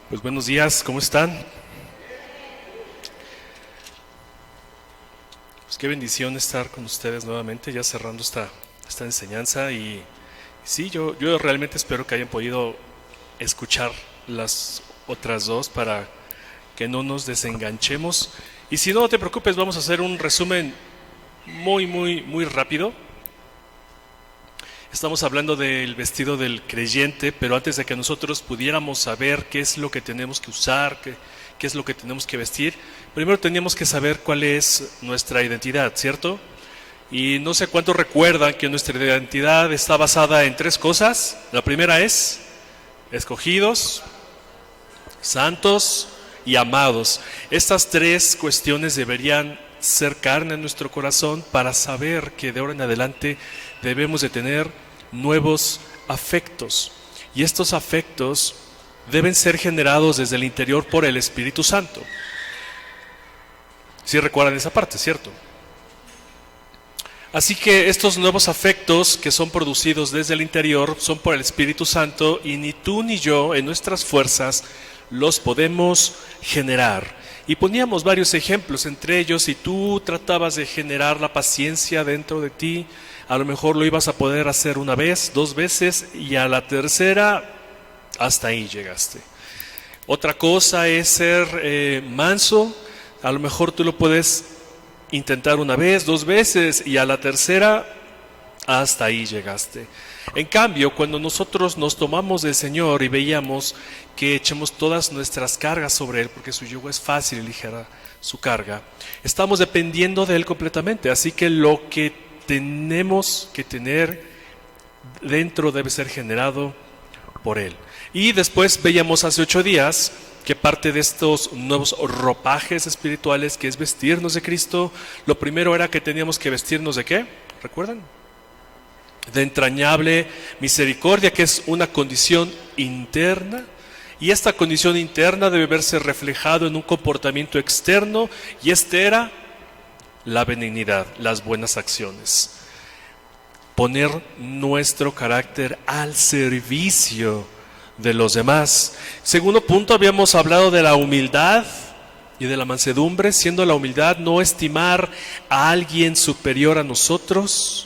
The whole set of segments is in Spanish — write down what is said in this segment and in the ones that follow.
Pues buenos días, ¿cómo están? Pues qué bendición estar con ustedes nuevamente, ya cerrando esta enseñanza. Y sí, yo realmente espero que hayan podido escuchar las otras dos para que no nos desenganchemos. Y si no, no te preocupes, vamos a hacer un resumen muy rápido. Estamos hablando del vestido del creyente, pero antes de que nosotros pudiéramos saber qué es lo que tenemos que usar, qué es lo que tenemos que vestir, primero teníamos que saber cuál es nuestra identidad, ¿cierto? Y no sé cuántos recuerdan que nuestra identidad está basada en tres cosas. La primera es escogidos, santos y amados. Estas tres cuestiones deberían ser carne en nuestro corazón para saber que de ahora en adelante debemos de tener nuevos afectos. Y estos afectos deben ser generados desde el interior por el Espíritu Santo. ¿Sí recuerdan esa parte, cierto? Así que estos nuevos afectos que son producidos desde el interior son por el Espíritu Santo, y ni tú ni yo en nuestras fuerzas los podemos generar. Y poníamos varios ejemplos, entre ellos, si tú tratabas de generar la paciencia dentro de ti, a lo mejor lo ibas a poder hacer una vez, dos veces, y a la tercera hasta ahí llegaste. Otra cosa es ser manso. A lo mejor tú lo puedes intentar una vez, dos veces, y a la tercera hasta ahí llegaste. En cambio, cuando nosotros nos tomamos del Señor y veíamos que echemos todas nuestras cargas sobre Él, porque su yugo es fácil y ligera su carga, estamos dependiendo de Él completamente. Así que lo que tenemos que tener dentro debe ser generado por Él. Y después veíamos hace 8 días que parte de estos nuevos ropajes espirituales, que es vestirnos de Cristo, lo primero era que teníamos que vestirnos ¿de qué? ¿Recuerdan? De entrañable misericordia, que es una condición interna, y esta condición interna debe verse reflejado en un comportamiento externo, y este era la benignidad, las buenas acciones. Poner nuestro carácter al servicio de los demás. Segundo punto, habíamos hablado de la humildad y de la mansedumbre, siendo la humildad no estimar a alguien superior a nosotros.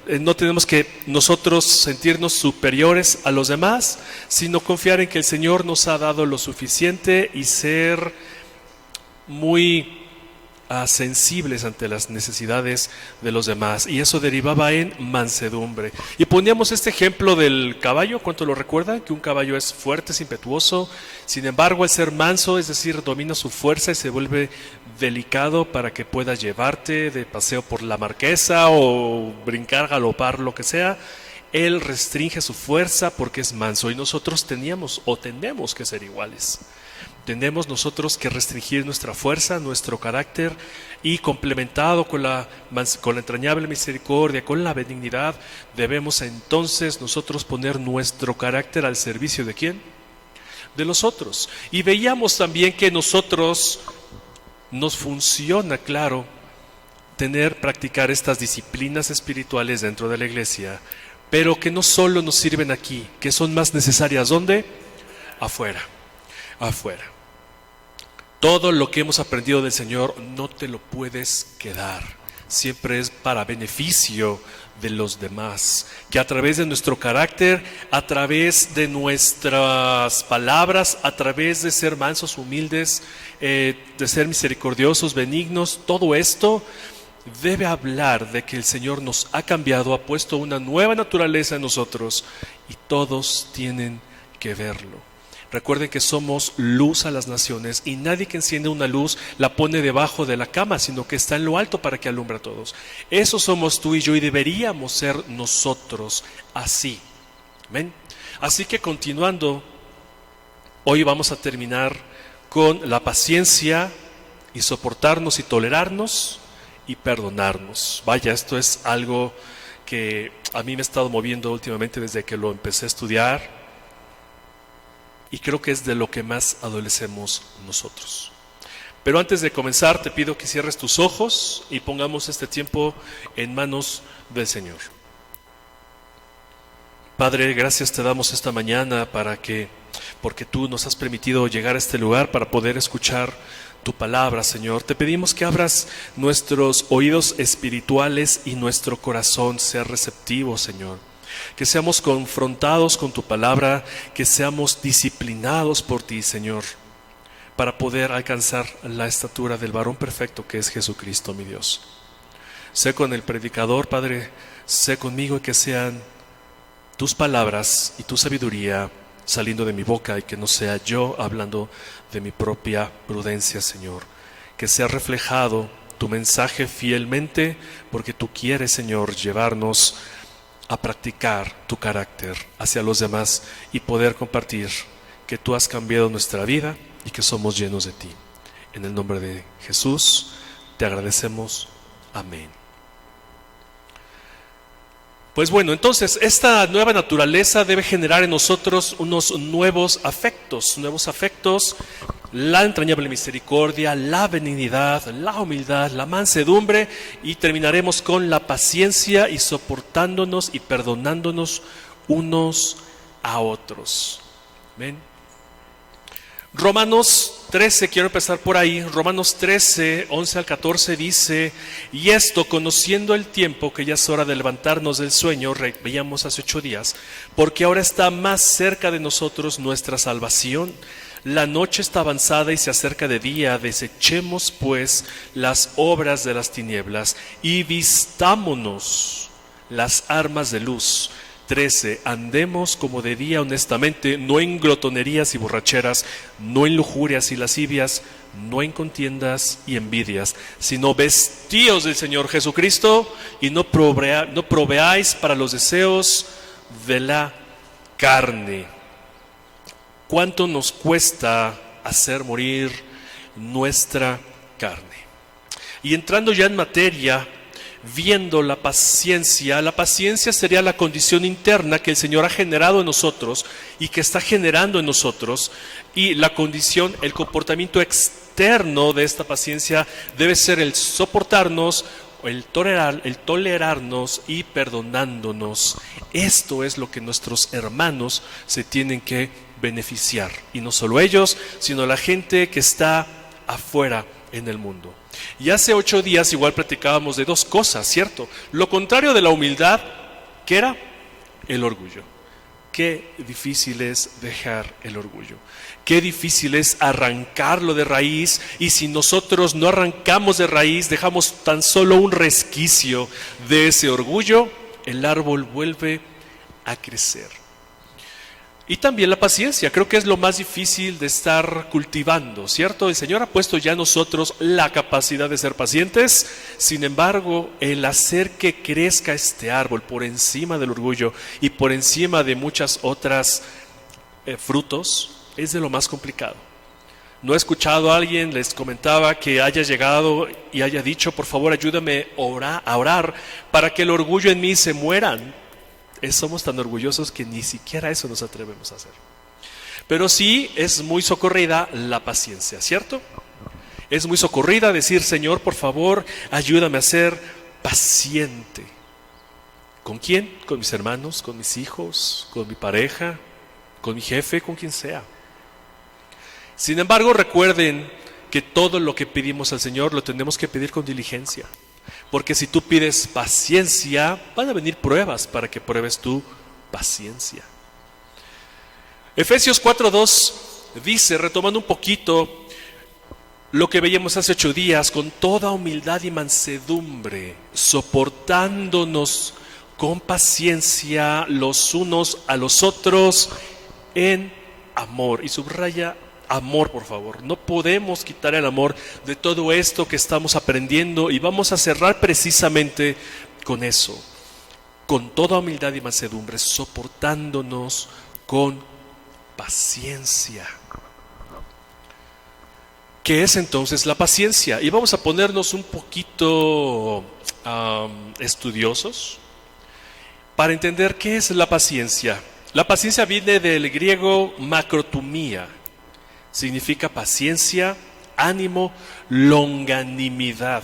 No tenemos que nosotros sentirnos superiores a los demás, sino confiar en que el Señor nos ha dado lo suficiente y ser muy sensibles ante las necesidades de los demás. Y eso derivaba en mansedumbre. Y poníamos este ejemplo del caballo. ¿Cuánto lo recuerdan? Que un caballo es fuerte, es impetuoso. Sin embargo, al ser manso, es decir, domina su fuerza y se vuelve delicado para que pueda llevarte de paseo por la marquesa o brincar, galopar, lo que sea. Él restringe su fuerza porque es manso, y nosotros teníamos o tenemos que ser iguales. Tenemos nosotros que restringir nuestra fuerza, nuestro carácter, y complementado con la entrañable misericordia, con la benignidad, debemos entonces nosotros poner nuestro carácter al servicio ¿de quién? De los otros. Y veíamos también que nosotros nos funciona, claro, practicar estas disciplinas espirituales dentro de la iglesia, pero que no solo nos sirven aquí, que son más necesarias ¿dónde? Afuera. Todo lo que hemos aprendido del Señor no te lo puedes quedar. Siempre es para beneficio de los demás. Que a través de nuestro carácter, a través de nuestras palabras, a través de ser mansos, humildes, de ser misericordiosos, benignos, todo esto debe hablar de que el Señor nos ha cambiado, ha puesto una nueva naturaleza en nosotros, y todos tienen que verlo. Recuerden que somos luz a las naciones, y nadie que enciende una luz la pone debajo de la cama, sino que está en lo alto para que alumbre a todos. Eso somos tú y yo, y deberíamos ser nosotros así. ¿Ven? Así que continuando, hoy vamos a terminar con la paciencia y soportarnos y tolerarnos y perdonarnos. Vaya, esto es algo que a mí me ha estado moviendo últimamente desde que lo empecé a estudiar. Y creo que es de lo que más adolecemos nosotros. Pero antes de comenzar, te pido que cierres tus ojos y pongamos este tiempo en manos del Señor. Padre, gracias te damos esta mañana para que porque tú nos has permitido llegar a este lugar para poder escuchar tu palabra, Señor. Te pedimos que abras nuestros oídos espirituales y nuestro corazón sea receptivo, Señor. Que seamos confrontados con tu palabra, que seamos disciplinados por ti, Señor, para poder alcanzar la estatura del varón perfecto que es Jesucristo, mi Dios. Sé con el predicador, Padre, sé conmigo, y que sean tus palabras y tu sabiduría saliendo de mi boca, y que no sea yo hablando de mi propia prudencia, Señor. Que sea reflejado tu mensaje fielmente, porque tú quieres, Señor, llevarnos a practicar tu carácter hacia los demás y poder compartir que tú has cambiado nuestra vida y que somos llenos de ti. En el nombre de Jesús te agradecemos. Amén. Pues bueno, entonces esta nueva naturaleza debe generar en nosotros unos nuevos afectos, la entrañable misericordia, la benignidad, la humildad, la mansedumbre, y terminaremos con la paciencia y soportándonos y perdonándonos unos a otros. ¿Ven? Romanos 13, quiero empezar por ahí. Romanos 13, 11 al 14 dice: y esto, conociendo el tiempo, que ya es hora de levantarnos del sueño, veíamos hace 8 días, porque ahora está más cerca de nosotros nuestra salvación. La noche está avanzada y se acerca de día. Desechemos pues las obras de las tinieblas y vistámonos las armas de luz. 13. Andemos como de día honestamente, no en glotonerías y borracheras, no en lujurias y lascivias, no en contiendas y envidias, sino vestíos del Señor Jesucristo, y no proveáis para los deseos de la carne. ¿Cuánto nos cuesta hacer morir nuestra carne? Y entrando ya en materia, viendo la paciencia sería la condición interna que el Señor ha generado en nosotros y que está generando en nosotros, y la condición, el comportamiento externo de esta paciencia debe ser el soportarnos, el tolerarnos y perdonándonos. Esto es lo que nuestros hermanos se tienen que beneficiar, y no solo ellos, sino la gente que está afuera en el mundo. Y hace 8 días igual platicábamos de 2 cosas, ¿cierto? Lo contrario de la humildad, ¿qué era? El orgullo. Qué difícil es dejar el orgullo. Qué difícil es arrancarlo de raíz, y si nosotros no arrancamos de raíz, dejamos tan solo un resquicio de ese orgullo, el árbol vuelve a crecer. Y también la paciencia, creo que es lo más difícil de estar cultivando, ¿cierto? El Señor ha puesto ya en nosotros la capacidad de ser pacientes. Sin embargo, el hacer que crezca este árbol por encima del orgullo y por encima de muchas otras frutos es de lo más complicado. No he escuchado a alguien, les comentaba, que haya llegado y haya dicho: por favor, ayúdame a orar para que el orgullo en mí se mueran. Somos tan orgullosos que ni siquiera eso nos atrevemos a hacer. Pero sí es muy socorrida la paciencia, ¿cierto? Es muy socorrida decir: Señor, por favor, ayúdame a ser paciente. ¿Con quién? Con mis hermanos, con mis hijos, con mi pareja, con mi jefe, con quien sea. Sin embargo, recuerden que todo lo que pedimos al Señor lo tenemos que pedir con diligencia. Porque si tú pides paciencia, van a venir pruebas para que pruebes tu paciencia. Efesios 4:2 dice, retomando un poquito lo que veíamos hace 8 días, con toda humildad y mansedumbre, soportándonos con paciencia los unos a los otros en amor. Y subraya amor, por favor. No podemos quitar el amor de todo esto que estamos aprendiendo, y vamos a cerrar precisamente con eso. Con toda humildad y mansedumbre, soportándonos con paciencia. ¿Qué es entonces la paciencia? Y vamos a ponernos un poquito estudiosos para entender qué es la paciencia. La paciencia viene del griego macrotumía. Significa paciencia, ánimo, longanimidad,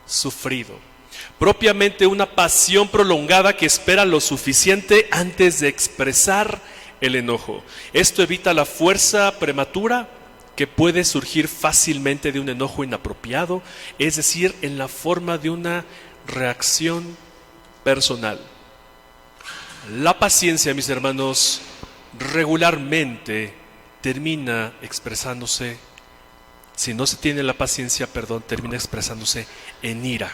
sufrido. Propiamente una pasión prolongada que espera lo suficiente antes de expresar el enojo. Esto evita la fuerza prematura que puede surgir fácilmente de un enojo inapropiado, es decir, en la forma de una reacción personal. La paciencia, mis hermanos, regularmente termina expresándose, si no se tiene la paciencia, termina expresándose en ira.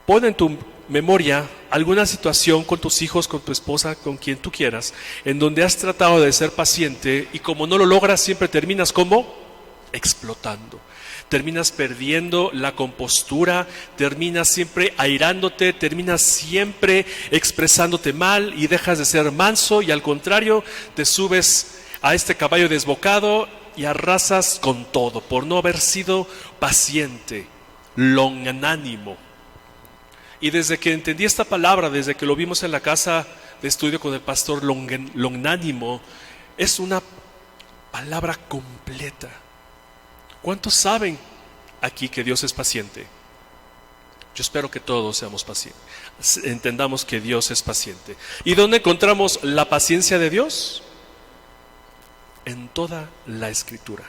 Pon en tu memoria alguna situación con tus hijos, con tu esposa, con quien tú quieras, en donde has tratado de ser paciente y como no lo logras, siempre terminas como explotando. Terminas perdiendo la compostura, terminas siempre airándote, terminas siempre expresándote mal y dejas de ser manso y al contrario, te subes a este caballo desbocado y arrasas con todo por no haber sido paciente, longanánimo. Y desde que entendí esta palabra, desde que lo vimos en la casa de estudio con el pastor longanánimo, es una palabra completa. ¿Cuántos saben aquí que Dios es paciente? Yo espero que todos seamos pacientes, entendamos que Dios es paciente. ¿Y dónde encontramos la paciencia de Dios? En toda la Escritura.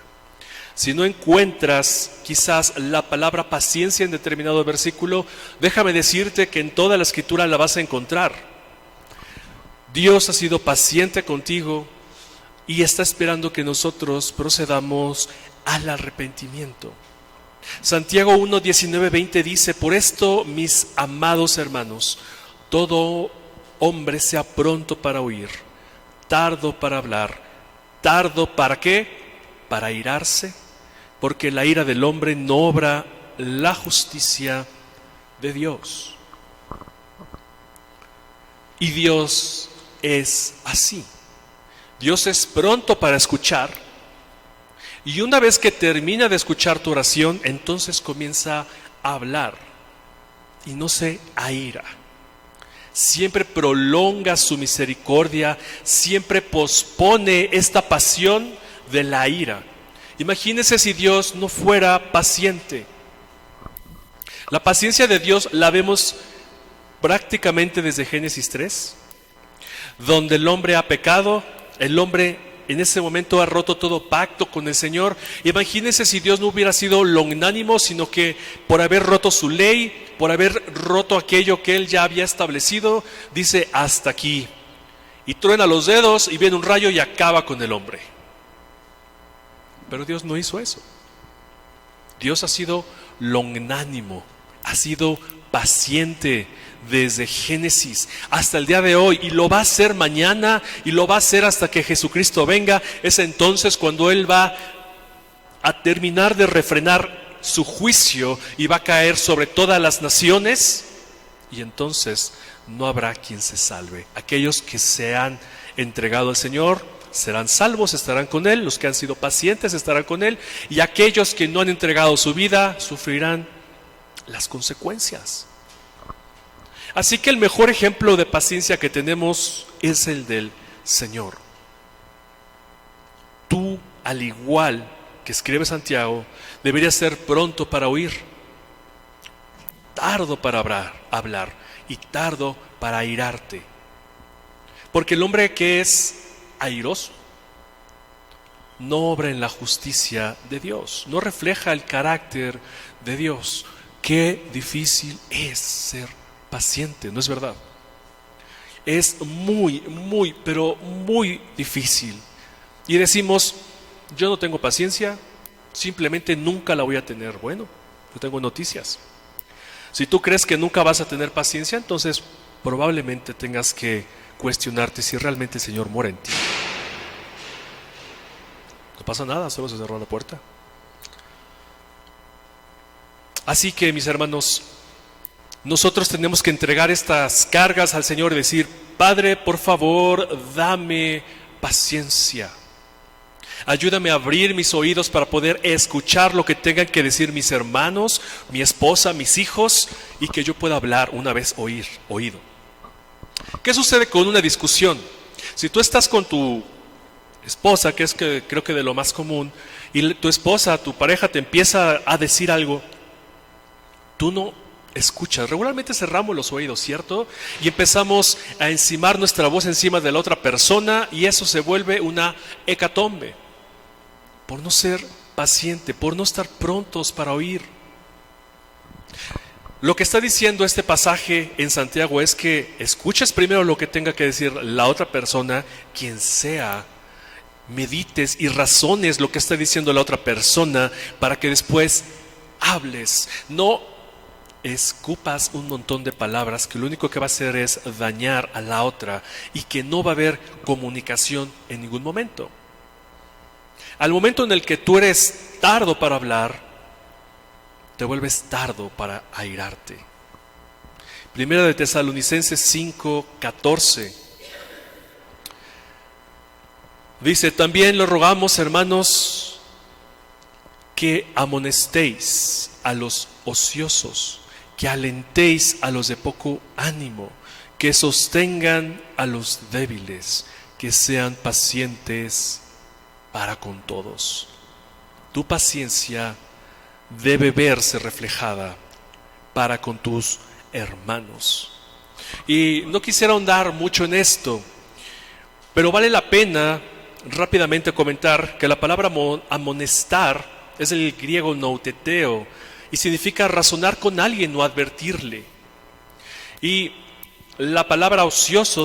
Si no encuentras quizás la palabra paciencia en determinado versículo, déjame decirte que en toda la Escritura la vas a encontrar. Dios ha sido paciente contigo y está esperando que nosotros procedamos al arrepentimiento. Santiago 1, 19, 20 dice: por esto, mis amados hermanos, todo hombre sea pronto para oír, tardo para hablar, tardo ¿para qué? Para airarse, porque la ira del hombre no obra la justicia de Dios. Y Dios es así. Dios es pronto para escuchar, y una vez que termina de escuchar tu oración, entonces comienza a hablar y no se aira. Siempre prolonga su misericordia, siempre pospone esta pasión de la ira. Imagínense si Dios no fuera paciente. La paciencia de Dios la vemos prácticamente desde Génesis 3, donde el hombre ha pecado, el hombre en ese momento ha roto todo pacto con el Señor. Imagínense si Dios no hubiera sido longanánimo, sino que por haber roto su ley, por haber roto aquello que Él ya había establecido, dice hasta aquí. Y truena los dedos y viene un rayo y acaba con el hombre. Pero Dios no hizo eso. Dios ha sido longanánimo, ha sido paciente desde Génesis hasta el día de hoy, y lo va a hacer mañana y lo va a hacer hasta que Jesucristo venga. Es entonces cuando Él va a terminar de refrenar su juicio y va a caer sobre todas las naciones, y entonces no habrá quien se salve. Aquellos que se han entregado al Señor serán salvos, estarán con Él. Los que han sido pacientes estarán con Él, y aquellos que no han entregado su vida sufrirán las consecuencias. Así que el mejor ejemplo de paciencia que tenemos es el del Señor. Tú, al igual que escribe Santiago, deberías ser pronto para oír, tardo para hablar y tardo para airarte. Porque el hombre que es airoso no obra en la justicia de Dios, no refleja el carácter de Dios. Qué difícil es ser paciente, ¿no es verdad? Es muy, pero muy difícil. Y decimos: yo no tengo paciencia, simplemente nunca la voy a tener. Bueno, yo tengo noticias. Si tú crees que nunca vas a tener paciencia, entonces probablemente tengas que cuestionarte si realmente el Señor mora en ti. No pasa nada, solo se cerró la puerta. Así que, mis hermanos, nosotros tenemos que entregar estas cargas al Señor y decir: Padre, por favor, dame paciencia. Ayúdame a abrir mis oídos para poder escuchar lo que tengan que decir mis hermanos, mi esposa, mis hijos, y que yo pueda hablar una vez oído. ¿Qué sucede con una discusión? Si tú estás con tu esposa, que es creo que de lo más común, y tu esposa, tu pareja te empieza a decir algo, tú no escuchas. Regularmente cerramos los oídos, ¿cierto? Y empezamos a encimar nuestra voz encima de la otra persona y eso se vuelve una hecatombe. Por no ser paciente, por no estar prontos para oír. Lo que está diciendo este pasaje en Santiago es que escuches primero lo que tenga que decir la otra persona, quien sea, medites y razones lo que está diciendo la otra persona para que después hables. No escupas un montón de palabras que lo único que va a hacer es dañar a la otra y que no va a haber comunicación en ningún momento. Al momento en el que tú eres tardo para hablar, te vuelves tardo para airarte. Primera de Tesalonicenses 5:14 dice: también lo rogamos, hermanos, que amonestéis a los ociosos, que alentéis a los de poco ánimo, que sostengan a los débiles, que sean pacientes para con todos. Tu paciencia debe verse reflejada para con tus hermanos. Y no quisiera ahondar mucho en esto, pero vale la pena rápidamente comentar que la palabra amonestar es el griego nouteteo y significa razonar con alguien o advertirle. Y la palabra ocioso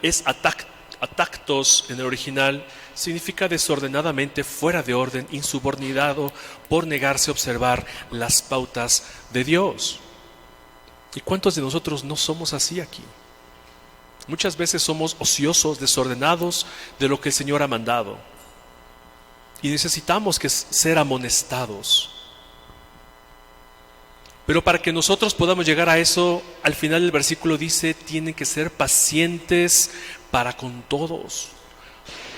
es atactos en el original, significa desordenadamente, fuera de orden, insubordinado por negarse a observar las pautas de Dios. ¿Y cuántos de nosotros no somos así aquí? Muchas veces somos ociosos, desordenados de lo que el Señor ha mandado. Y necesitamos ser amonestados. Pero para que nosotros podamos llegar a eso, al final del versículo dice, tienen que ser pacientes para con todos.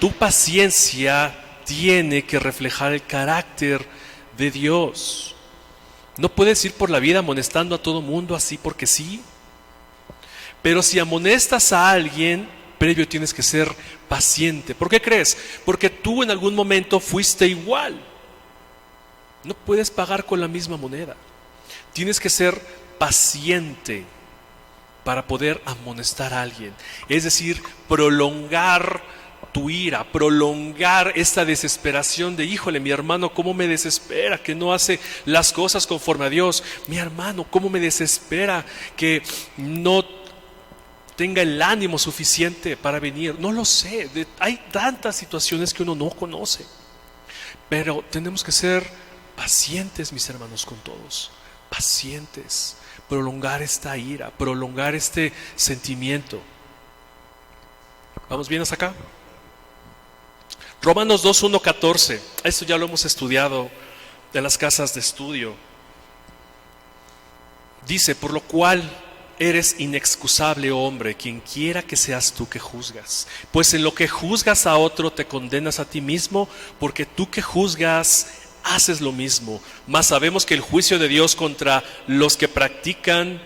Tu paciencia tiene que reflejar el carácter de Dios. No puedes ir por la vida amonestando a todo mundo así porque sí. Pero si amonestas a alguien, previo tienes que ser paciente. ¿Por qué crees? Porque tú en algún momento fuiste igual. No puedes pagar con la misma moneda. Tienes que ser paciente para poder amonestar a alguien. Es decir, prolongar tu ira, prolongar esta desesperación de, híjole, mi hermano, cómo me desespera que no hace las cosas conforme a Dios. Mi hermano, cómo me desespera que no tenga el ánimo suficiente para venir. No lo sé, hay tantas situaciones que uno no conoce. Pero tenemos que ser pacientes, mis hermanos, con todos. Pacientes, prolongar esta ira, prolongar este sentimiento. ¿Vamos bien hasta acá? Romanos 2:1-14, esto ya lo hemos estudiado en las casas de estudio. Dice, por lo cual eres inexcusable, oh hombre, quien quiera que seas tú que juzgas. Pues en lo que juzgas a otro te condenas a ti mismo, porque tú que juzgas haces lo mismo. Mas sabemos que el juicio de Dios contra los que practican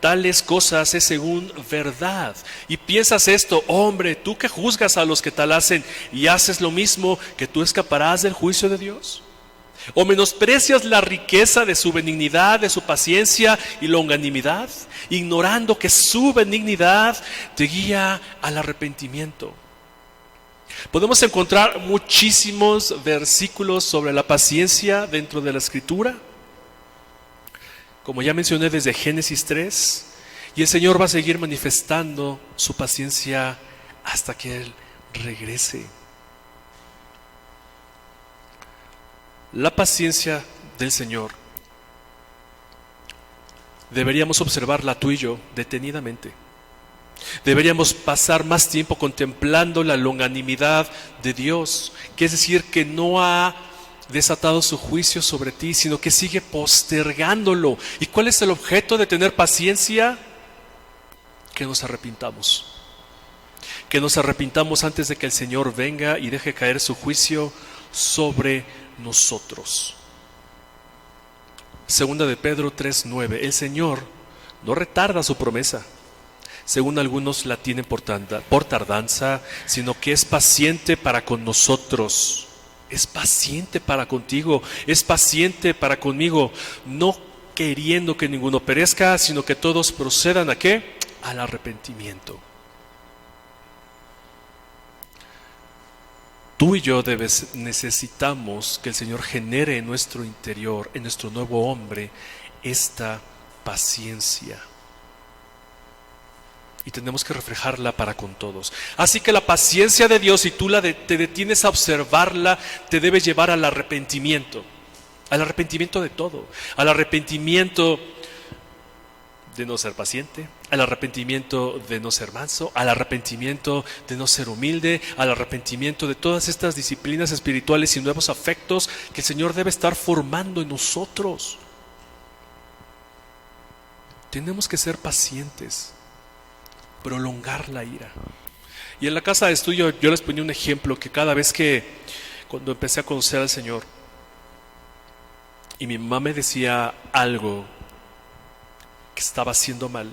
tales cosas es según verdad. Y piensas esto, hombre, tú que juzgas a los que tal hacen y haces lo mismo, ¿que tú escaparás del juicio de Dios? ¿O menosprecias la riqueza de su benignidad, de su paciencia y longanimidad, ignorando que su benignidad te guía al arrepentimiento? Podemos encontrar muchísimos versículos sobre la paciencia dentro de la Escritura, como ya mencioné desde Génesis 3, y el Señor va a seguir manifestando su paciencia hasta que Él regrese. La paciencia del Señor deberíamos observarla tú y yo detenidamente. Deberíamos pasar más tiempo contemplando la longanimidad de Dios, que es decir, que no ha desatado su juicio sobre ti, sino que sigue postergándolo. ¿Y cuál es el objeto de tener paciencia? Que nos arrepintamos. Que nos arrepintamos antes de que el Señor venga y deje caer su juicio sobre nosotros. Segunda de Pedro 3:9. El Señor no retarda su promesa, según algunos la tienen por tardanza, sino que es paciente para con nosotros. Es paciente para contigo, es paciente para conmigo. No queriendo que ninguno perezca, sino que todos procedan ¿a qué? Al arrepentimiento. Tú y yo necesitamos que el Señor genere en nuestro interior, en nuestro nuevo hombre, esta paciencia. Y tenemos que reflejarla para con todos. Así que la paciencia de Dios, si tú te detienes a observarla, te debe llevar al arrepentimiento. Al arrepentimiento de todo. Al arrepentimiento de no ser paciente, al arrepentimiento de no ser manso, al arrepentimiento de no ser humilde, al arrepentimiento de todas estas disciplinas espirituales y nuevos afectos que el Señor debe estar formando en nosotros. Tenemos que ser pacientes, prolongar la ira. Y en la casa de estudio yo les ponía un ejemplo que cada vez cuando empecé a conocer al Señor y mi mamá me decía algo que estaba haciendo mal,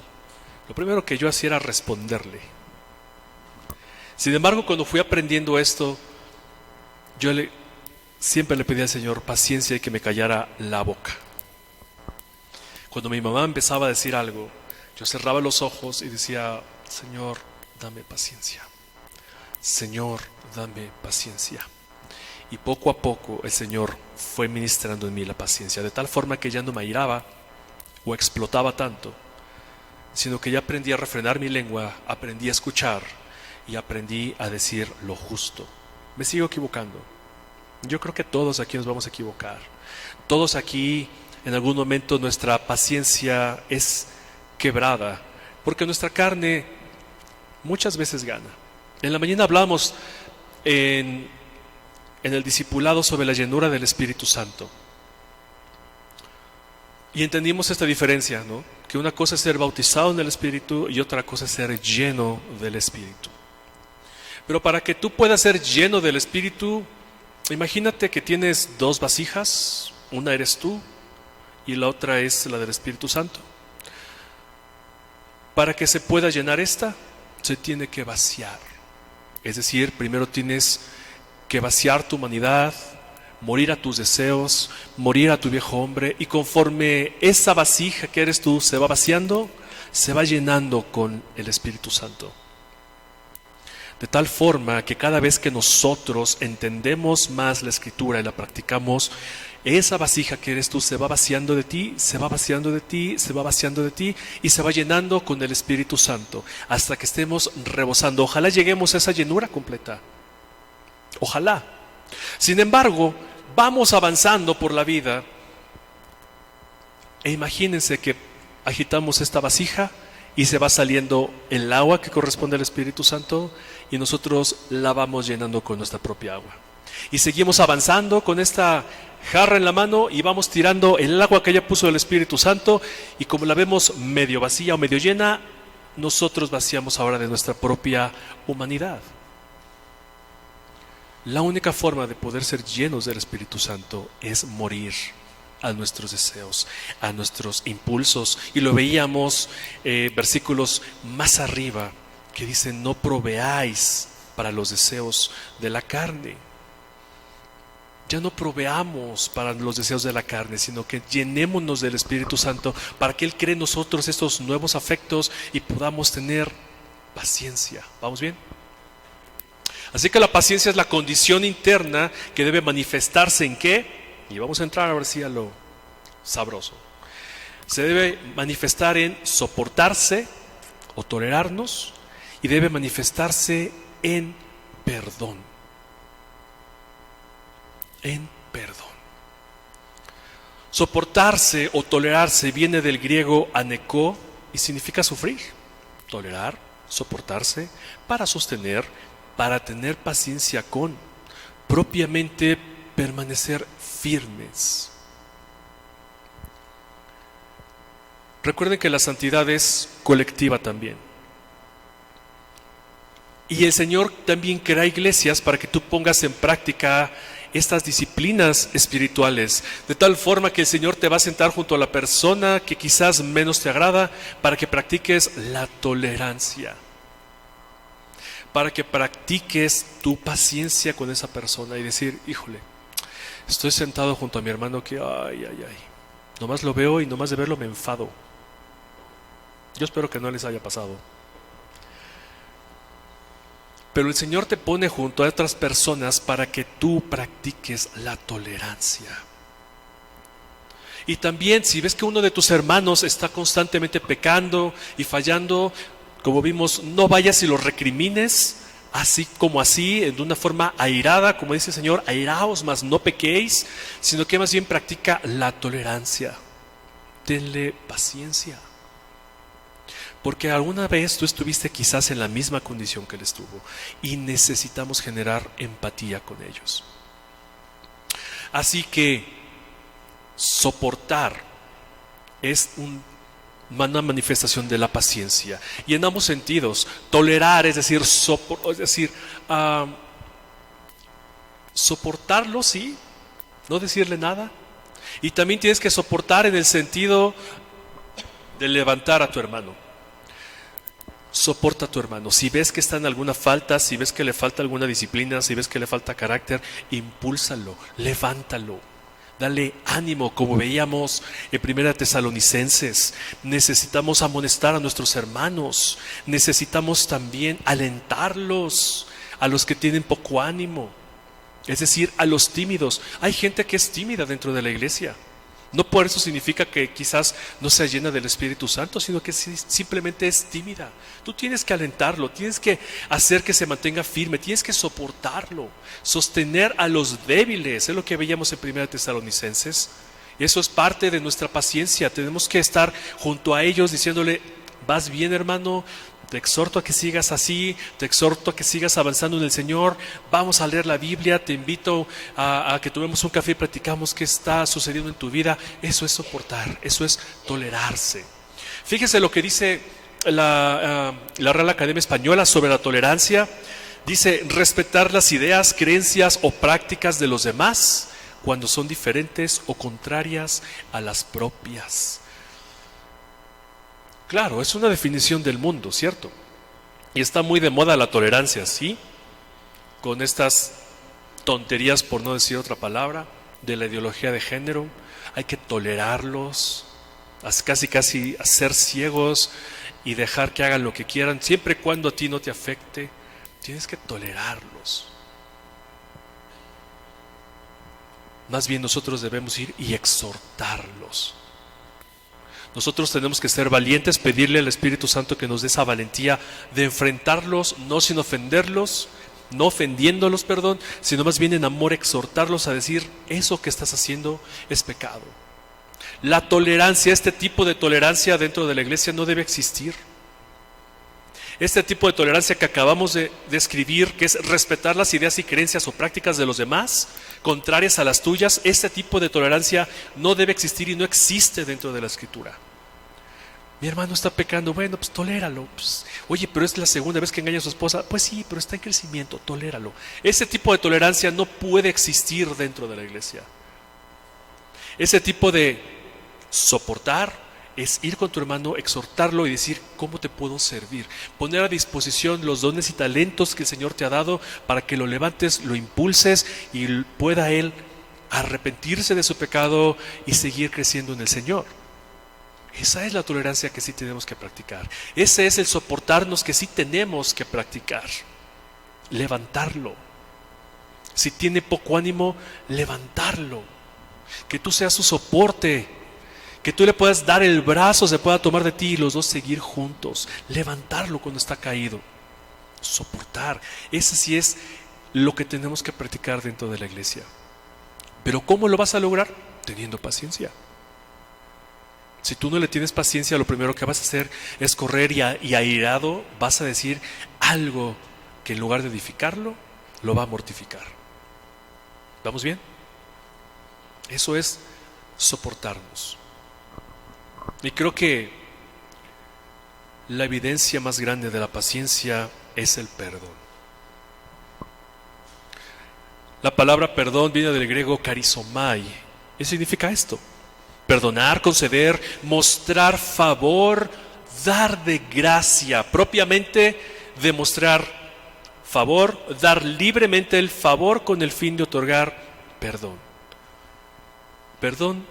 lo primero que yo hacía era responderle. Sin embargo, cuando fui aprendiendo esto, siempre le pedía al Señor paciencia y que me callara la boca. Cuando mi mamá empezaba a decir algo, yo cerraba los ojos y decía: Señor, dame paciencia. Señor, dame paciencia. Y poco a poco el Señor fue ministrando en mí la paciencia, de tal forma que ya no me airaba o explotaba tanto, sino que ya aprendí a refrenar mi lengua, aprendí a escuchar y aprendí a decir lo justo. Me sigo equivocando. Yo creo que todos aquí nos vamos a equivocar. Todos aquí en algún momento nuestra paciencia es quebrada, porque nuestra carne muchas veces gana. En la mañana hablamos en el discipulado sobre la llenura del Espíritu Santo. Y entendimos esta diferencia, ¿no? Que una cosa es ser bautizado en el Espíritu y otra cosa es ser lleno del Espíritu. Pero para que tú puedas ser lleno del Espíritu, imagínate que tienes dos vasijas, una eres tú y la otra es la del Espíritu Santo. Para que se pueda llenar esta, se tiene que vaciar. Es decir, primero tienes que vaciar tu humanidad, morir a tus deseos, morir a tu viejo hombre, y conforme esa vasija que eres tú se va vaciando, se va llenando con el Espíritu Santo. De tal forma que cada vez que nosotros entendemos más la Escritura y la practicamos, esa vasija que eres tú se va vaciando de ti, se va vaciando de ti, se va vaciando de ti y se va llenando con el Espíritu Santo hasta que estemos rebosando. Ojalá lleguemos a esa llenura completa. Ojalá. Sin embargo, vamos avanzando por la vida e imagínense que agitamos esta vasija y se va saliendo el agua que corresponde al Espíritu Santo y nosotros la vamos llenando con nuestra propia agua. Y seguimos avanzando con esta jarra en la mano y vamos tirando el agua que ya puso el Espíritu Santo, y como la vemos medio vacía o medio llena, nosotros vaciamos ahora de nuestra propia humanidad. La única forma de poder ser llenos del Espíritu Santo es morir a nuestros deseos, a nuestros impulsos. Y lo veíamos versículos más arriba que dicen: no proveáis para los deseos de la carne. Ya no proveamos para los deseos de la carne, sino que llenémonos del Espíritu Santo para que Él cree en nosotros estos nuevos afectos y podamos tener paciencia. ¿Vamos bien? Así que la paciencia es la condición interna que debe manifestarse en ¿qué? Y vamos a entrar ahora sí a lo sabroso. Se debe manifestar en soportarse o tolerarnos, y debe manifestarse en perdón. En perdón. Soportarse o tolerarse viene del griego aneko y significa sufrir. Tolerar, soportarse, para sostener, para tener paciencia con, propiamente permanecer firmes. Recuerden que la santidad es colectiva también. Y el Señor también crea iglesias para que tú pongas en práctica estas disciplinas espirituales, de tal forma que el Señor te va a sentar junto a la persona que quizás menos te agrada, para que practiques la tolerancia, para que practiques tu paciencia con esa persona y decir: híjole, estoy sentado junto a mi hermano que Nomás lo veo y nomás de verlo me enfado. Yo espero que no les haya pasado. Pero el Señor te pone junto a otras personas para que tú practiques la tolerancia. Y también si ves que uno de tus hermanos está constantemente pecando y fallando, como vimos, no vayas y lo recrimines, así como así, de una forma airada, como dice el Señor, airaos, mas no pequéis, sino que más bien practica la tolerancia. Tenle paciencia. Porque alguna vez tú estuviste quizás en la misma condición que él estuvo y necesitamos generar empatía con ellos. Así que soportar es una manifestación de la paciencia. Y en ambos sentidos, tolerar, es decir, soportarlo, sí, no decirle nada. Y también tienes que soportar en el sentido de levantar a tu hermano. Soporta a tu hermano. Si ves que está en alguna falta, si ves que le falta alguna disciplina, si ves que le falta carácter, impúlsalo, levántalo, dale ánimo, como veíamos en 1 Tesalonicenses. Necesitamos amonestar a nuestros hermanos, necesitamos también alentarlos, a los que tienen poco ánimo, es decir, a los tímidos. Hay gente que es tímida dentro de la iglesia. No por eso significa que quizás no sea llena del Espíritu Santo, sino que simplemente es tímida. Tú tienes que alentarlo, tienes que hacer que se mantenga firme, tienes que soportarlo, sostener a los débiles. Es lo que veíamos en 1 Tesalonicenses. Eso es parte de nuestra paciencia. Tenemos que estar junto a ellos diciéndole: vas bien, hermano, te exhorto a que sigas así, te exhorto a que sigas avanzando en el Señor, vamos a leer la Biblia, te invito a que tomemos un café y platicamos qué está sucediendo en tu vida. Eso es soportar, eso es tolerarse. Fíjese lo que dice la Real Academia Española sobre la tolerancia. Dice: respetar las ideas, creencias o prácticas de los demás cuando son diferentes o contrarias a las propias. Claro, es una definición del mundo, ¿cierto? Y está muy de moda la tolerancia, ¿sí? Con estas tonterías, por no decir otra palabra, de la ideología de género. Hay que tolerarlos, casi ser ciegos y dejar que hagan lo que quieran, siempre y cuando a ti no te afecte. Tienes que tolerarlos. Más bien nosotros debemos ir y exhortarlos. Nosotros tenemos que ser valientes, pedirle al Espíritu Santo que nos dé esa valentía de enfrentarlos, no sin ofenderlos, no ofendiéndolos, sino más bien en amor exhortarlos a decir: eso que estás haciendo es pecado. La tolerancia, este tipo de tolerancia dentro de la iglesia no debe existir. Este tipo de tolerancia que acabamos de describir, que es respetar las ideas y creencias o prácticas de los demás, contrarias a las tuyas, este tipo de tolerancia no debe existir y no existe dentro de la Escritura. Mi hermano está pecando, bueno, pues toléralo. Pues, oye, pero es la segunda vez que engaña a su esposa. Pues sí, pero está en crecimiento, toléralo. Ese tipo de tolerancia no puede existir dentro de la iglesia. Ese tipo de soportar es ir con tu hermano, exhortarlo y decir: ¿cómo te puedo servir? Poner a disposición los dones y talentos que el Señor te ha dado para que lo levantes, lo impulses y pueda él arrepentirse de su pecado y seguir creciendo en el Señor. Esa es la tolerancia que sí tenemos que practicar. Ese es el soportarnos que sí tenemos que practicar. Levantarlo. Si tiene poco ánimo, levantarlo. Que tú seas su soporte. Que tú le puedas dar el brazo, se pueda tomar de ti y los dos seguir juntos. Levantarlo cuando está caído. Soportar. Ese sí es lo que tenemos que practicar dentro de la iglesia. Pero ¿cómo lo vas a lograr? Teniendo paciencia. Si tú no le tienes paciencia, lo primero que vas a hacer es correr y airado vas a decir algo que en lugar de edificarlo, lo va a mortificar. ¿Vamos bien? Eso es soportarnos. Y creo que la evidencia más grande de la paciencia es el perdón. La palabra perdón viene del griego charizomai y significa esto: perdonar, conceder, mostrar favor, dar de gracia, propiamente demostrar favor, dar libremente el favor con el fin de otorgar perdón. Perdón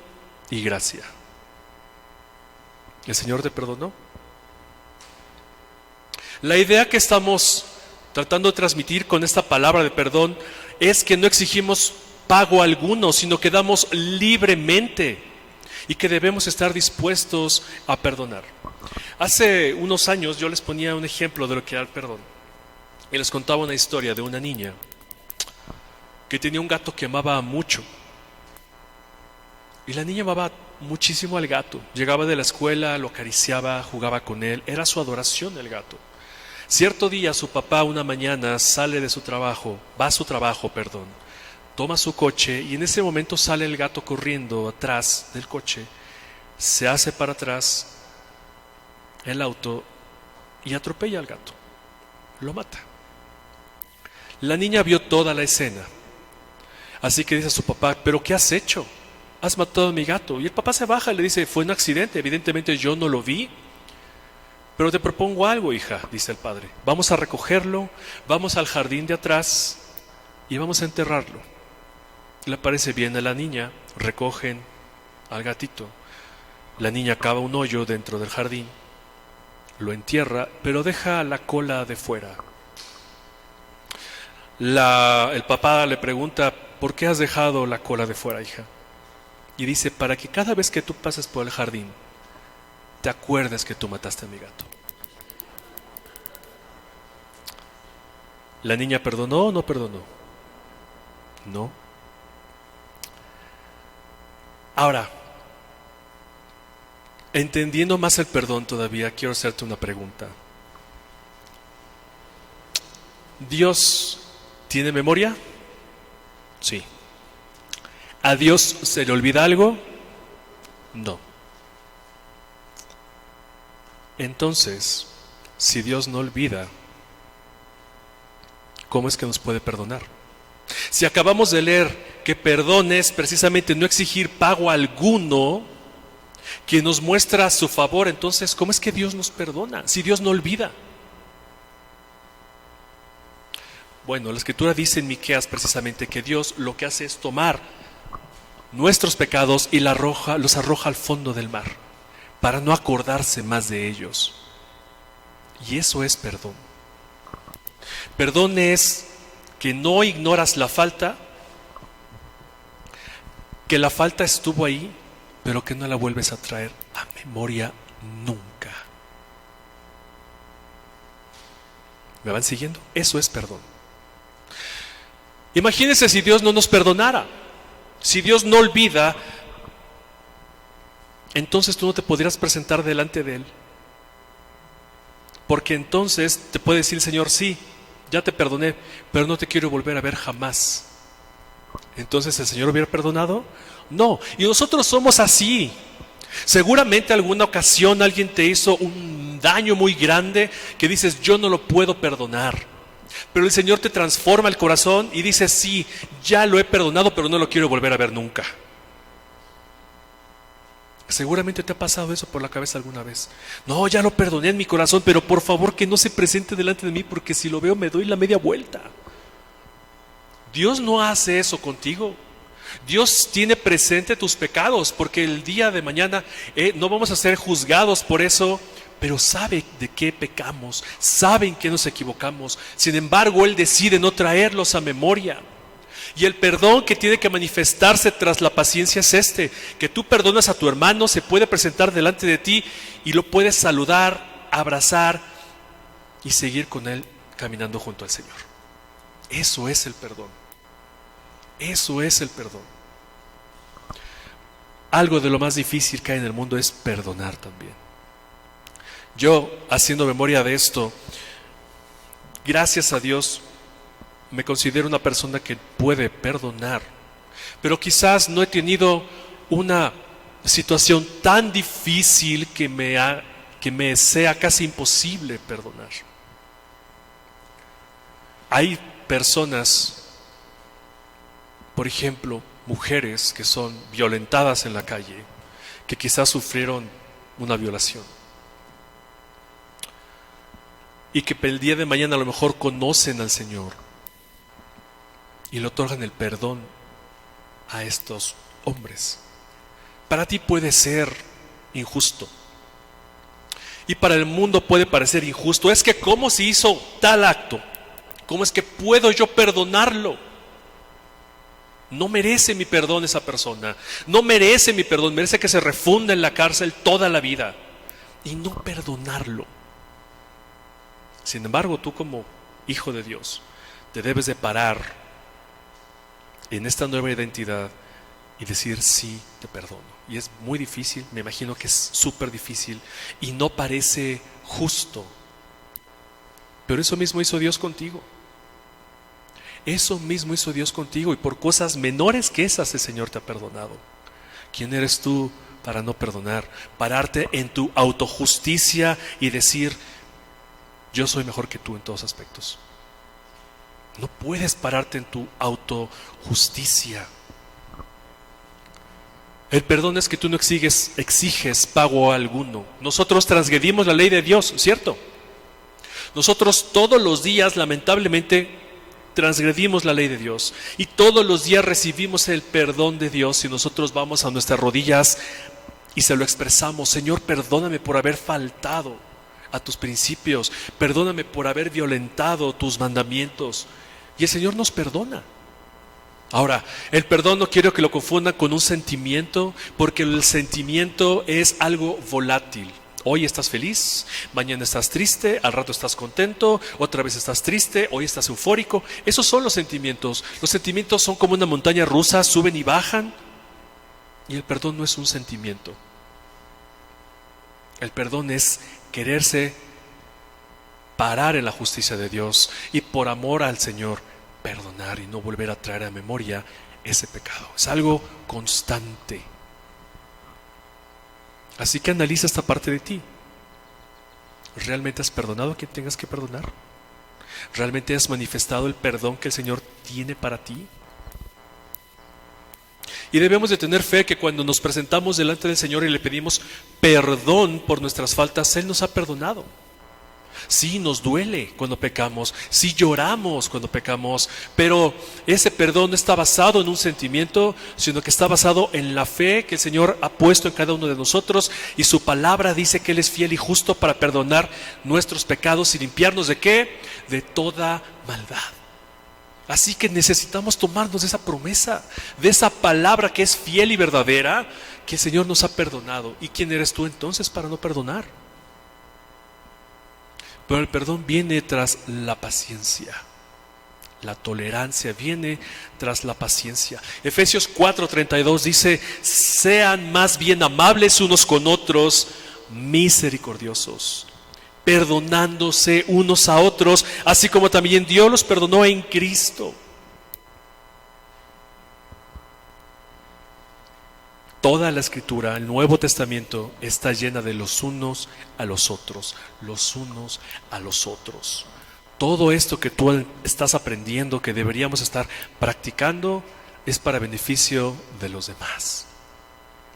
y gracia. ¿El Señor te perdonó? La idea que estamos tratando de transmitir con esta palabra de perdón es que no exigimos pago alguno, sino que damos libremente y que debemos estar dispuestos a perdonar. Hace unos años yo les ponía un ejemplo de lo que era el perdón y les contaba una historia de una niña que tenía un gato que amaba mucho. Y la niña amaba muchísimo al gato. Llegaba de la escuela, lo acariciaba, jugaba con él. Era su adoración el gato. Cierto día su papá una mañana sale de su trabajo, va a su trabajo, toma su coche y en ese momento sale el gato corriendo atrás del coche, se hace para atrás el auto y atropella al gato. Lo mata. La niña vio toda la escena. Así que dice a su papá, ¿pero qué has hecho? Has matado a mi gato. Y el papá se baja y le dice, fue un accidente, evidentemente yo no lo vi. Pero te propongo algo, hija, dice el padre. Vamos a recogerlo, vamos al jardín de atrás y vamos a enterrarlo. Le parece bien a la niña, recogen al gatito. La niña cava un hoyo dentro del jardín, lo entierra, pero deja la cola de fuera. El papá le pregunta, ¿por qué has dejado la cola de fuera, hija? Y dice, para que cada vez que tú pases por el jardín, te acuerdes que tú mataste a mi gato. ¿La niña perdonó o no perdonó? No. Ahora, entendiendo más el perdón todavía, quiero hacerte una pregunta. ¿Dios tiene memoria? Sí. ¿A Dios se le olvida algo? No. Entonces, si Dios no olvida, ¿cómo es que nos puede perdonar? Si acabamos de leer que perdón es precisamente no exigir pago alguno, que nos muestra su favor, entonces, ¿cómo es que Dios nos perdona si Dios no olvida? Bueno, la Escritura dice en Miqueas precisamente que Dios lo que hace es tomar nuestros pecados y los arroja al fondo del mar, para no acordarse más de ellos. Y eso es perdón. Perdón es que no ignoras la falta, que la falta estuvo ahí, pero que no la vuelves a traer a memoria nunca. ¿Me van siguiendo? Eso es perdón. Imagínense si Dios no nos perdonara, si Dios no olvida, entonces tú no te podrías presentar delante de Él. Porque entonces te puede decir el Señor, sí, ya te perdoné, pero no te quiero volver a ver jamás. Entonces, ¿el Señor hubiera perdonado? No, y nosotros somos así. Seguramente alguna ocasión alguien te hizo un daño muy grande que dices, yo no lo puedo perdonar. Pero el Señor te transforma el corazón y dice, sí, ya lo he perdonado, pero no lo quiero volver a ver nunca. Seguramente te ha pasado eso por la cabeza alguna vez. No, ya lo perdoné en mi corazón, pero por favor que no se presente delante de mí, porque si lo veo me doy la media vuelta. Dios no hace eso contigo. Dios tiene presente tus pecados, porque el día de mañana no vamos a ser juzgados por eso, pero sabe de qué pecamos, sabe en qué nos equivocamos. Sin embargo, Él decide no traerlos a memoria. Y el perdón que tiene que manifestarse tras la paciencia es que tú perdonas a tu hermano, se puede presentar delante de ti y lo puedes saludar, abrazar y seguir con él caminando junto al Señor. Eso es el perdón. Eso es el perdón. Algo de lo más difícil que hay en el mundo es perdonar también. Yo, haciendo memoria de esto, gracias a Dios, me considero una persona que puede perdonar, pero quizás no he tenido una situación tan difícil que me sea casi imposible perdonar. Hay personas, por ejemplo, mujeres que son violentadas en la calle, que quizás sufrieron una violación y que el día de mañana a lo mejor conocen al Señor y le otorgan el perdón a estos hombres. Para ti puede ser injusto. Y para el mundo puede parecer injusto. Es que ¿cómo se hizo tal acto? ¿Cómo es que puedo yo perdonarlo? No merece mi perdón esa persona. No merece mi perdón. Merece que se refunda en la cárcel toda la vida. Y no perdonarlo. Sin embargo, tú como hijo de Dios, te debes de parar en esta nueva identidad y decir sí, te perdono. Y es muy difícil, me imagino que es súper difícil y no parece justo. Pero eso mismo hizo Dios contigo. Eso mismo hizo Dios contigo, y por cosas menores que esas el Señor te ha perdonado. ¿Quién eres tú para no perdonar? Pararte en tu autojusticia y decir, yo soy mejor que tú en todos aspectos. No puedes pararte en tu autojusticia. El perdón es que tú no exiges pago alguno. Nosotros transgredimos la ley de Dios, ¿cierto? Nosotros todos los días, lamentablemente, transgredimos la ley de Dios. Y todos los días recibimos el perdón de Dios y nosotros vamos a nuestras rodillas y se lo expresamos. Señor, perdóname por haber faltado a tus principios. Perdóname por haber violentado tus mandamientos. Y el Señor nos perdona. Ahora, el perdón no quiero que lo confundan con un sentimiento, porque el sentimiento es algo volátil. Hoy estás feliz, mañana estás triste, al rato estás contento, otra vez estás triste, hoy estás eufórico. Esos son los sentimientos. Los sentimientos son como una montaña rusa, suben y bajan. Y el perdón no es un sentimiento. El perdón es quererse parar en la justicia de Dios y por amor al Señor perdonar y no volver a traer a memoria ese pecado. Es algo constante. Así que analiza esta parte de ti. ¿Realmente has perdonado a quien tengas que perdonar? ¿Realmente has manifestado el perdón que el Señor tiene para ti? Y debemos de tener fe que cuando nos presentamos delante del Señor y le pedimos perdón por nuestras faltas, Él nos ha perdonado. Sí, nos duele cuando pecamos, sí lloramos cuando pecamos, pero ese perdón no está basado en un sentimiento, sino que está basado en la fe que el Señor ha puesto en cada uno de nosotros, y su palabra dice que Él es fiel y justo para perdonar nuestros pecados y limpiarnos ¿de qué? De toda maldad. Así que necesitamos tomarnos de esa promesa, de esa palabra que es fiel y verdadera, que el Señor nos ha perdonado. ¿Y quién eres tú entonces para no perdonar? Pero el perdón viene tras la paciencia. La tolerancia viene tras la paciencia. Efesios 4:32 dice, sean más bien amables unos con otros, misericordiosos, perdonándose unos a otros, así como también Dios los perdonó en Cristo. Toda la Escritura, el Nuevo Testamento, está llena de los unos a los otros, los unos a los otros. Todo esto que tú estás aprendiendo, que deberíamos estar practicando, es para beneficio de los demás.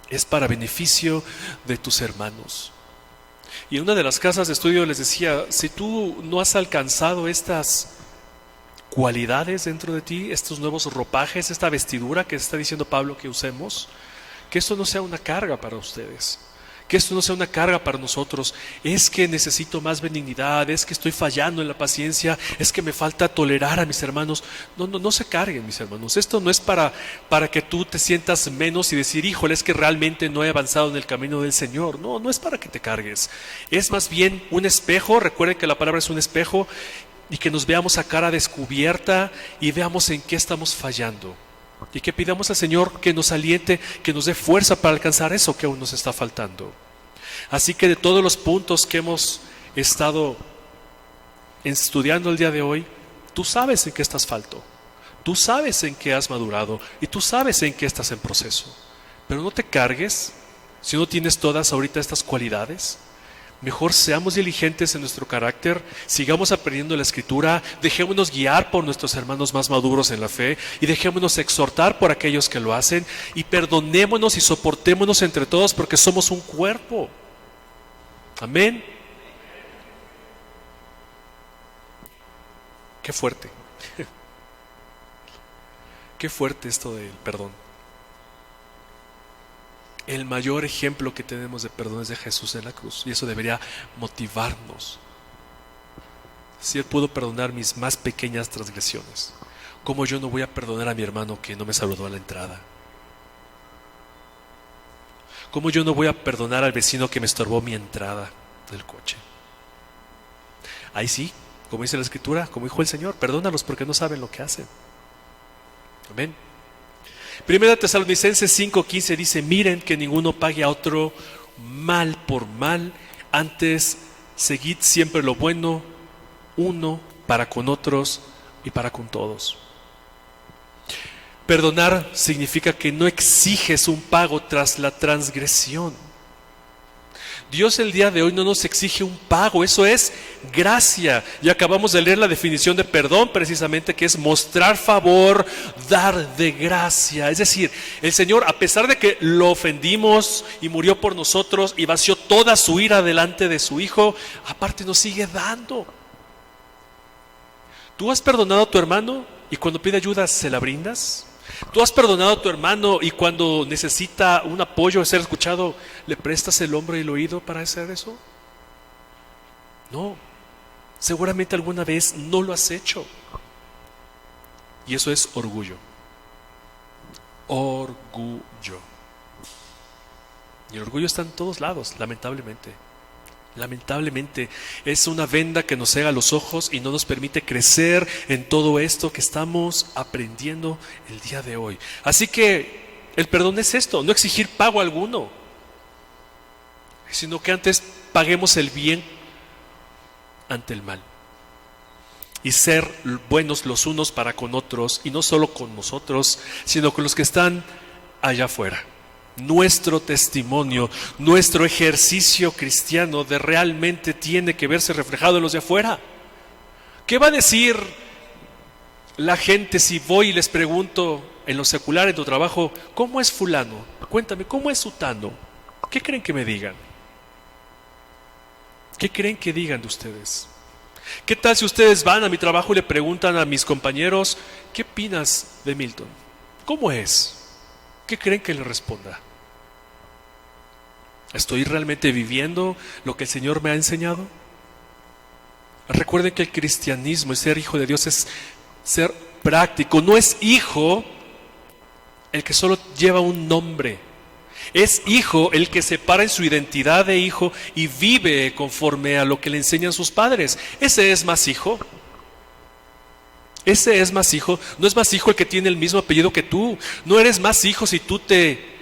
Es para beneficio de tus hermanos. Y en una de las casas de estudio les decía, si tú no has alcanzado estas cualidades dentro de ti, estos nuevos ropajes, esta vestidura que está diciendo Pablo que usemos, que esto no sea una carga para ustedes, que esto no sea una carga para nosotros. Es que necesito más benignidad, es que estoy fallando en la paciencia, es que me falta tolerar a mis hermanos. No se carguen, mis hermanos. Esto no es para que tú te sientas menos y decir, híjole, es que realmente no he avanzado en el camino del Señor. No es para que te cargues. Es más bien un espejo. Recuerden que la palabra es un espejo, y que nos veamos a cara descubierta y veamos en qué estamos fallando. Y que pidamos al Señor que nos aliente, que nos dé fuerza para alcanzar eso que aún nos está faltando. Así que de todos los puntos que hemos estado estudiando el día de hoy, tú sabes en qué estás falto, tú sabes en qué has madurado y tú sabes en qué estás en proceso. Pero no te cargues si no tienes todas ahorita estas cualidades. Mejor seamos diligentes en nuestro carácter, sigamos aprendiendo la Escritura, dejémonos guiar por nuestros hermanos más maduros en la fe y dejémonos exhortar por aquellos que lo hacen, y perdonémonos y soportémonos entre todos, porque somos un cuerpo. Amén. Qué fuerte. Qué fuerte esto del perdón. El mayor ejemplo que tenemos de perdón es de Jesús en la cruz, y eso debería motivarnos. Si Él pudo perdonar mis más pequeñas transgresiones, ¿cómo yo no voy a perdonar a mi hermano que no me saludó a la entrada? ¿Cómo yo no voy a perdonar al vecino que me estorbó mi entrada del coche? Ahí sí, como dice la Escritura, como dijo el Señor, perdónalos porque no saben lo que hacen. Amén. Primera Tesalonicenses 5:15 dice: miren que ninguno pague a otro mal por mal, antes seguid siempre lo bueno, uno para con otros y para con todos. Perdonar significa que no exiges un pago tras la transgresión. Dios el día de hoy no nos exige un pago, eso es gracia. Y acabamos de leer la definición de perdón precisamente, que es mostrar favor, dar de gracia. Es decir, el Señor, a pesar de que lo ofendimos y murió por nosotros y vació toda su ira delante de su Hijo, aparte nos sigue dando. ¿Tú has perdonado a tu hermano y cuando pide ayuda se la brindas? ¿Tú has perdonado a tu hermano y cuando necesita un apoyo, ser escuchado, le prestas el hombro y el oído para hacer eso? No, seguramente alguna vez no lo has hecho. Y eso es orgullo. Orgullo. Y el orgullo está en todos lados, lamentablemente. Lamentablemente es una venda que nos cega los ojos y no nos permite crecer en todo esto que estamos aprendiendo el día de hoy. Así que el perdón es esto, no exigir pago alguno, sino que antes paguemos el bien ante el mal y ser buenos los unos para con otros, y no solo con nosotros, sino con los que están allá afuera. Nuestro testimonio, nuestro ejercicio cristiano de realmente tiene que verse reflejado en los de afuera. ¿Qué va a decir la gente si voy y les pregunto en lo secular, en tu trabajo, cómo es fulano? Cuéntame, ¿cómo es sutano? ¿Qué creen que me digan? ¿Qué creen que digan de ustedes? ¿Qué tal si ustedes van a mi trabajo y le preguntan a mis compañeros, ¿qué opinas de Milton? ¿Cómo es? ¿Qué creen que le responda? ¿Estoy realmente viviendo lo que el Señor me ha enseñado? Recuerden que el cristianismo, ser hijo de Dios, es ser práctico. No es hijo el que solo lleva un nombre. Es hijo el que se para en su identidad de hijo y vive conforme a lo que le enseñan sus padres. Ese es más hijo. Ese es más hijo. No es más hijo el que tiene el mismo apellido que tú. No eres más hijo si tú te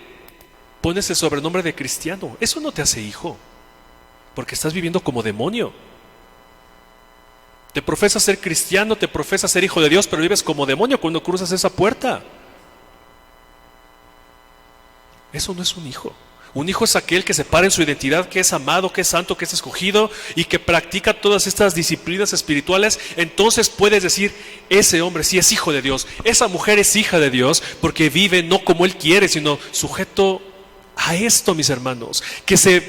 pones el sobrenombre de cristiano. Eso no te hace hijo, porque estás viviendo como demonio. Te profesas ser cristiano, te profesas ser hijo de Dios, pero vives como demonio cuando cruzas esa puerta. Eso no es un hijo. Un hijo es aquel que se para en su identidad, que es amado, que es santo, que es escogido y que practica todas estas disciplinas espirituales. Entonces puedes decir, ese hombre sí es hijo de Dios, esa mujer es hija de Dios, porque vive no como él quiere, sino sujeto a esto, mis hermanos, que se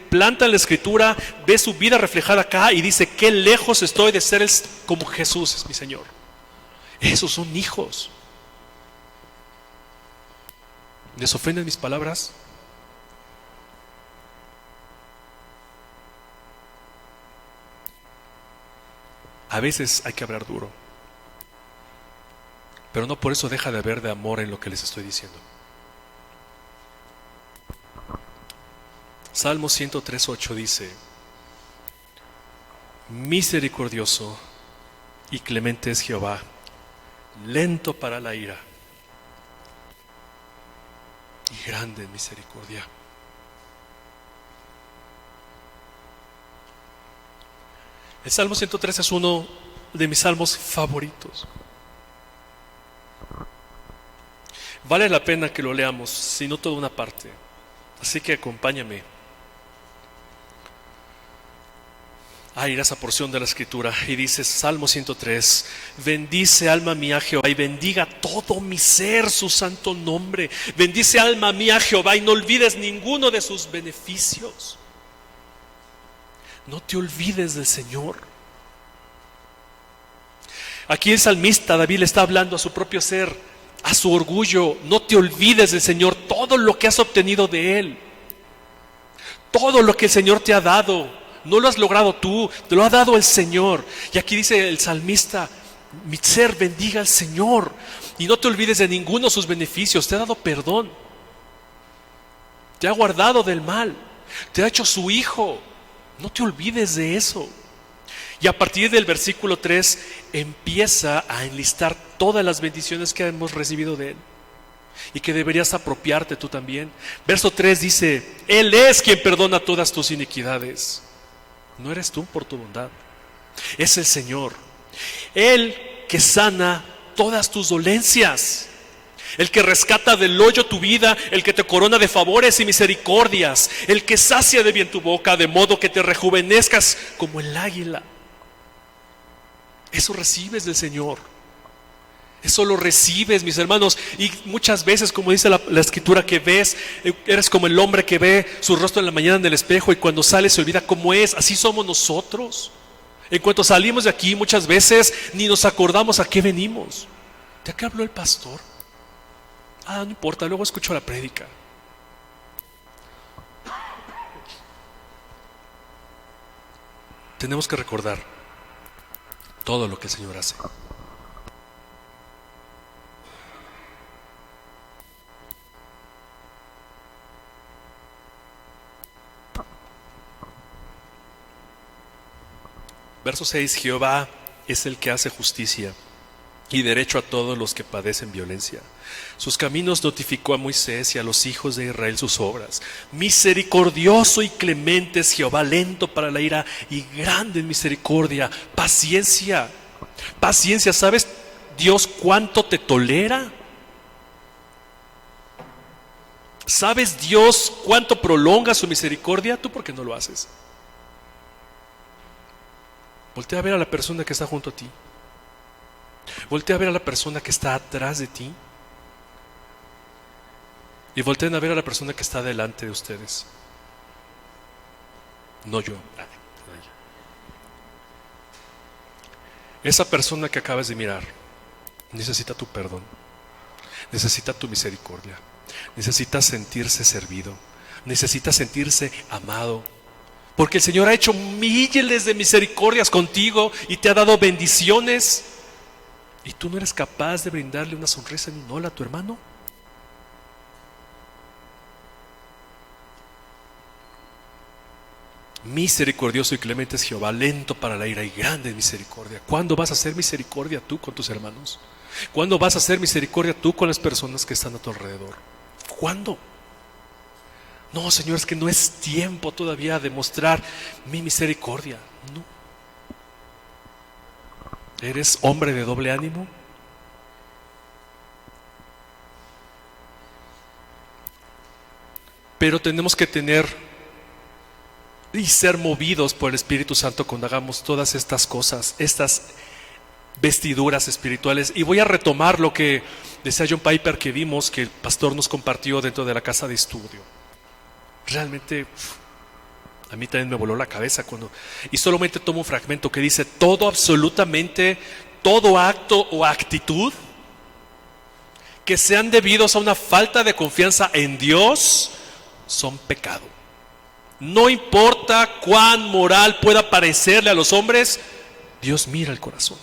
planta en la Escritura, ve su vida reflejada acá y dice, qué lejos estoy de ser como Jesús es mi Señor. Esos son hijos. ¿Les ofenden mis palabras? A veces hay que hablar duro, pero no por eso deja de haber de amor en lo que les estoy diciendo. Salmo 103:8 dice: misericordioso y clemente es Jehová, lento para la ira y grande en misericordia. El Salmo 103 es uno de mis salmos favoritos. Vale la pena que lo leamos, si no toda una parte. Así que acompáñame a ir a esa porción de la Escritura. Y dice Salmo 103: bendice alma mía a Jehová y bendiga todo mi ser su santo nombre. Bendice alma mía a Jehová y no olvides ninguno de sus beneficios. No te olvides del Señor. Aquí el salmista David le está hablando a su propio ser a su orgullo. No te olvides del Señor, todo lo que has obtenido de Él, todo lo que el Señor te ha dado, no lo has logrado tú, te lo ha dado el Señor. Y aquí dice el salmista: mi ser bendiga al Señor. Y no te olvides de ninguno de sus beneficios. Te ha dado perdón, te ha guardado del mal, te ha hecho su hijo. No te olvides de eso. Y a partir del versículo 3 empieza a enlistar todas las bendiciones que hemos recibido de Él y que deberías apropiarte tú también. Verso 3 dice: Él es quien perdona todas tus iniquidades. No eres tú por tu bondad, es el Señor. Él que sana todas tus dolencias, el que rescata del hoyo tu vida, el que te corona de favores y misericordias, el que sacia de bien tu boca, de modo que te rejuvenezcas como el águila. Eso recibes del Señor. Eso lo recibes, mis hermanos. Y muchas veces, como dice la escritura, que ves, eres como el hombre que ve su rostro en la mañana en el espejo y cuando sale se olvida cómo es. Así somos nosotros. En cuanto salimos de aquí, muchas veces ni nos acordamos a qué venimos. ¿De qué habló el pastor? No importa, luego escucho la prédica. Tenemos que recordar todo lo que el Señor hace. Verso 6: Jehová es el que hace justicia y derecho a todos los que padecen violencia. Sus caminos notificó a Moisés y a los hijos de Israel sus obras. Misericordioso y clemente es Jehová, lento para la ira y grande en misericordia. Paciencia, paciencia. ¿Sabes Dios cuánto te tolera? ¿Sabes Dios cuánto prolonga su misericordia? ¿Tú por qué no lo haces? Voltea a ver a la persona que está junto a ti. Voltea a ver a la persona que está atrás de ti. Y volteen a ver a la persona que está delante de ustedes. No yo. Esa persona que acabas de mirar necesita tu perdón, necesita tu misericordia, necesita sentirse servido, necesita sentirse amado. Porque el Señor ha hecho miles de misericordias contigo y te ha dado bendiciones. ¿Y tú no eres capaz de brindarle una sonrisa ni un hola a tu hermano? Misericordioso y clemente es Jehová, lento para la ira y grande en misericordia. ¿Cuándo vas a hacer misericordia tú con tus hermanos? ¿Cuándo vas a hacer misericordia tú con las personas que están a tu alrededor? ¿Cuándo? No, Señor, es que no es tiempo todavía de mostrar mi misericordia. No. ¿Eres hombre de doble ánimo? Pero tenemos que tener y ser movidos por el Espíritu Santo cuando hagamos todas estas cosas, estas vestiduras espirituales. Y voy a retomar lo que decía John Piper, que vimos que el pastor nos compartió dentro de la casa de estudio. Realmente a mí también me voló la cabeza y solamente tomo un fragmento que dice: todo, absolutamente todo acto o actitud que sean debidos a una falta de confianza en Dios son pecado. No importa cuán moral pueda parecerle a los hombres, Dios mira el corazón.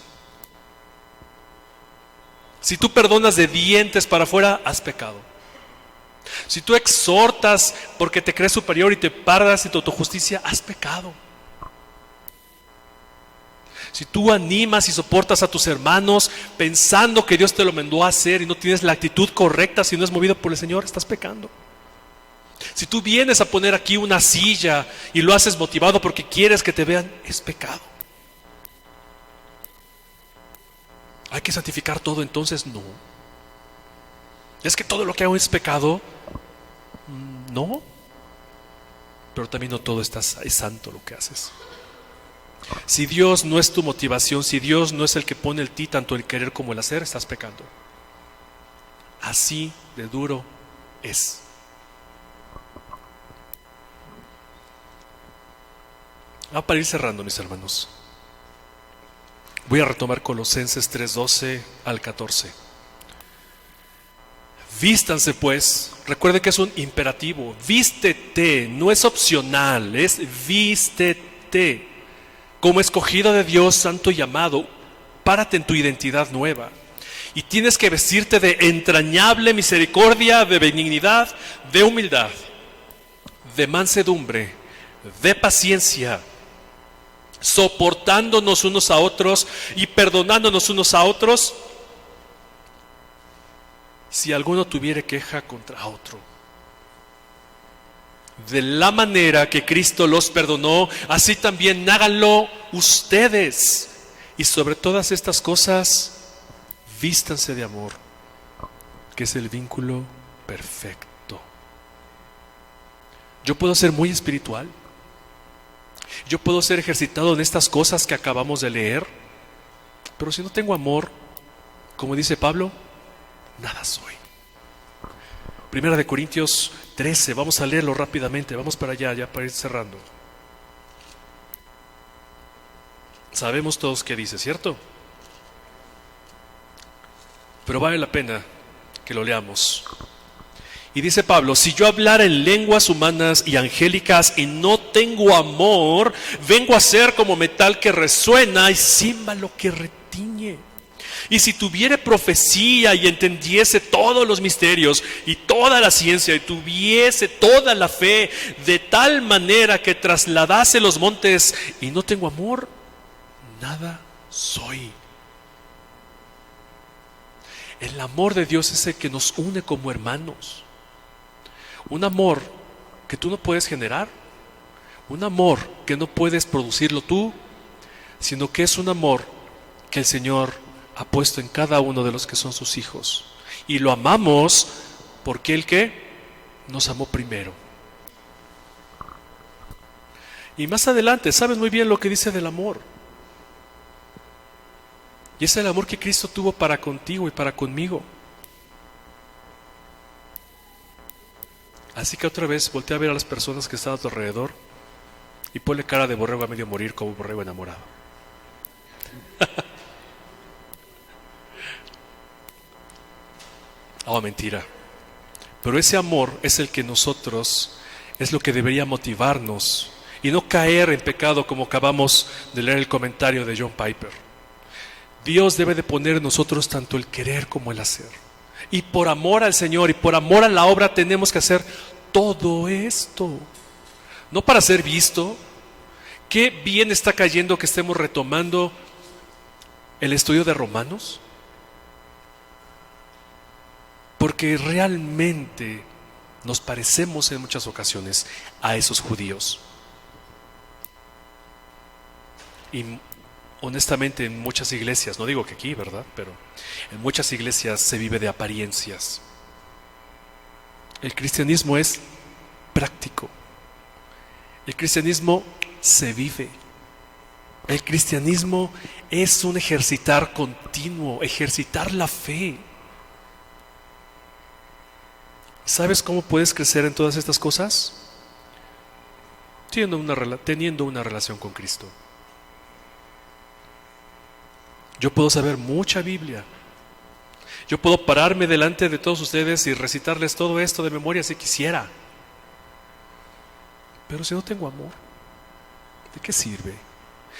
Si tú perdonas de dientes para afuera, has pecado. Si tú exhortas porque te crees superior y te paras en tu autojusticia, has pecado. Si tú animas y soportas a tus hermanos pensando que Dios te lo mandó a hacer y no tienes la actitud correcta, si no es movido por el Señor, estás pecando. Si tú vienes a poner aquí una silla y lo haces motivado porque quieres que te vean, es pecado. ¿Hay que santificar todo entonces? No. ¿Es que todo lo que hago es pecado? No. Pero también no todo es santo lo que haces. Si Dios no es tu motivación, si Dios no es el que pone en ti tanto el querer como el hacer, estás pecando. Así de duro es. Para ir cerrando, mis hermanos, voy a retomar Colosenses 3:12 al 14. Vístanse pues, recuerde que es un imperativo, vístete, no es opcional, es vístete, como escogido de Dios, santo y amado, párate en tu identidad nueva. Y tienes que vestirte de entrañable misericordia, de benignidad, de humildad, de mansedumbre, de paciencia, soportándonos unos a otros y perdonándonos unos a otros, si alguno tuviere queja contra otro. De la manera que Cristo los perdonó, así también háganlo ustedes. Y sobre todas estas cosas, vístanse de amor, que es el vínculo perfecto. Yo puedo ser muy espiritual, yo puedo ser ejercitado en estas cosas que acabamos de leer, pero si no tengo amor, como dice Pablo, nada soy. Primera de Corintios 13, vamos a leerlo rápidamente, vamos para allá, ya para ir cerrando. Sabemos todos qué dice, ¿cierto? Pero vale la pena que lo leamos. Y dice Pablo: si yo hablara en lenguas humanas y angélicas y no tengo amor, vengo a ser como metal que resuena y címbalo que retiñe. Y si tuviere profecía y entendiese todos los misterios y toda la ciencia y tuviese toda la fe, de tal manera que trasladase los montes, y no tengo amor, nada soy. El amor de Dios es el que nos une como hermanos. Un amor que tú no puedes generar, un amor que no puedes producirlo tú, sino que es un amor que el Señor ha puesto en cada uno de los que son sus hijos. Y lo amamos porque Él que nos amó primero. Y más adelante, sabes muy bien lo que dice del amor. Y es el amor que Cristo tuvo para contigo y para conmigo. Así que otra vez voltea a ver a las personas que están a tu alrededor y ponle cara de borrego a medio morir, como borrego enamorado. Oh, mentira. Pero ese amor es el que nosotros, es lo que debería motivarnos y no caer en pecado, como acabamos de leer el comentario de John Piper. Dios debe de poner en nosotros tanto el querer como el hacer. Y por amor al Señor y por amor a la obra tenemos que hacer todo esto. No para ser visto. Qué bien está cayendo que estemos retomando el estudio de Romanos. Porque realmente nos parecemos en muchas ocasiones a esos judíos. Y honestamente en muchas iglesias, no digo que aquí, ¿verdad? Pero en muchas iglesias se vive de apariencias. El cristianismo es práctico. El cristianismo se vive. El cristianismo es un ejercitar continuo, ejercitar la fe. ¿Sabes cómo puedes crecer en todas estas cosas? Teniendo una relación con Cristo. Yo puedo saber mucha Biblia. Yo puedo pararme delante de todos ustedes y recitarles todo esto de memoria si quisiera. Pero si no tengo amor, ¿de qué sirve?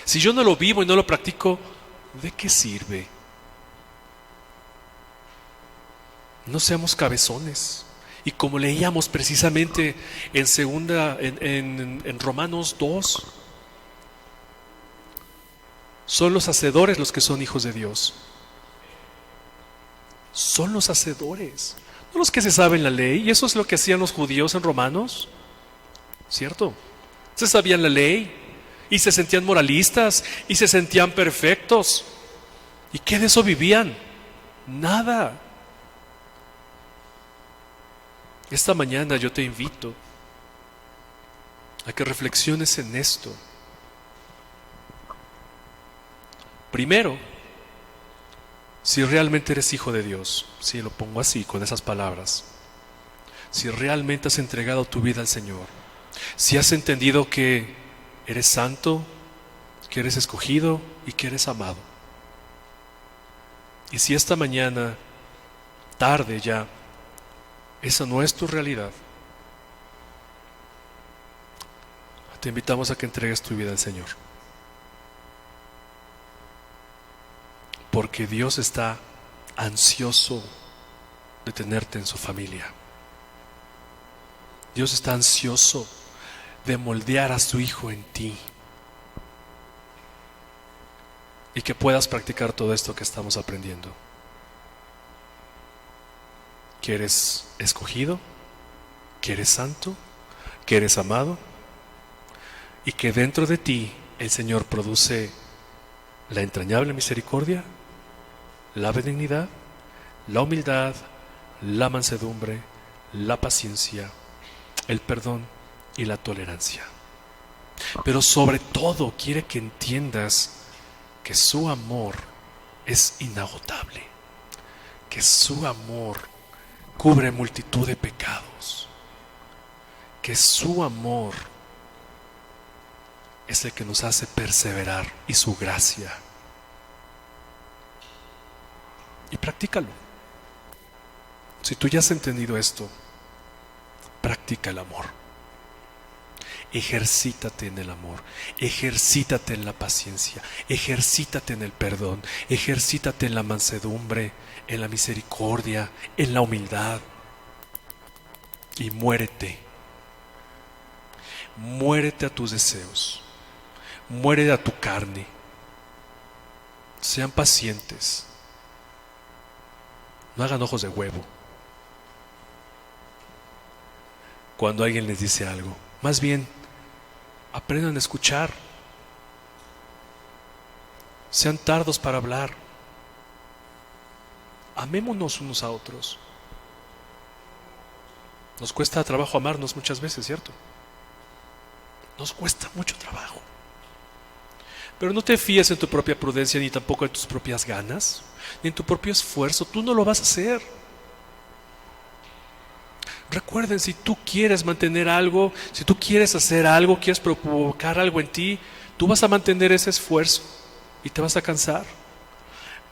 Si yo no lo vivo y no lo practico, ¿de qué sirve? No seamos cabezones. Y como leíamos precisamente en Romanos 2, son los hacedores los que son hijos de Dios. Son los hacedores, no los que se saben la ley. Y eso es lo que hacían los judíos en Romanos, ¿cierto? Se sabían la ley y se sentían moralistas y se sentían perfectos. ¿Y qué de eso vivían? Nada. Esta mañana yo te invito a que reflexiones en esto. Primero, si realmente eres hijo de Dios, si lo pongo así, con esas palabras, si realmente has entregado tu vida al Señor, si has entendido que eres santo, que eres escogido y que eres amado. Y si esta mañana, tarde ya, esa no es tu realidad, te invitamos a que entregues tu vida al Señor. Porque Dios está ansioso de tenerte en su familia. Dios está ansioso de moldear a su Hijo en ti. Y que puedas practicar todo esto que estamos aprendiendo. Que eres escogido, que eres santo, que eres amado, y que dentro de ti el Señor produce la entrañable misericordia, la benignidad, la humildad, la mansedumbre, la paciencia, el perdón y la tolerancia. Pero sobre todo quiere que entiendas que su amor es inagotable, que su amor cubre multitud de pecados, que su amor es el que nos hace perseverar y su gracia. Y practícalo. Si tú ya has entendido esto, practica el amor. Ejercítate en el amor, ejercítate en la paciencia, ejercítate en el perdón, ejercítate en la mansedumbre, en la misericordia, en la humildad. Y muérete. Muérete a tus deseos. Muérete a tu carne. Sean pacientes. No hagan ojos de huevo cuando alguien les dice algo. Más bien, aprendan a escuchar. Sean tardos para hablar. Amémonos unos a otros. Nos cuesta trabajo amarnos muchas veces, ¿cierto? Nos cuesta mucho trabajo. Pero no te fíes en tu propia prudencia, ni tampoco en tus propias ganas, ni en tu propio esfuerzo. Tú no lo vas a hacer. Recuerden, si tú quieres mantener algo, si tú quieres hacer algo, quieres provocar algo en ti, tú vas a mantener ese esfuerzo y te vas a cansar.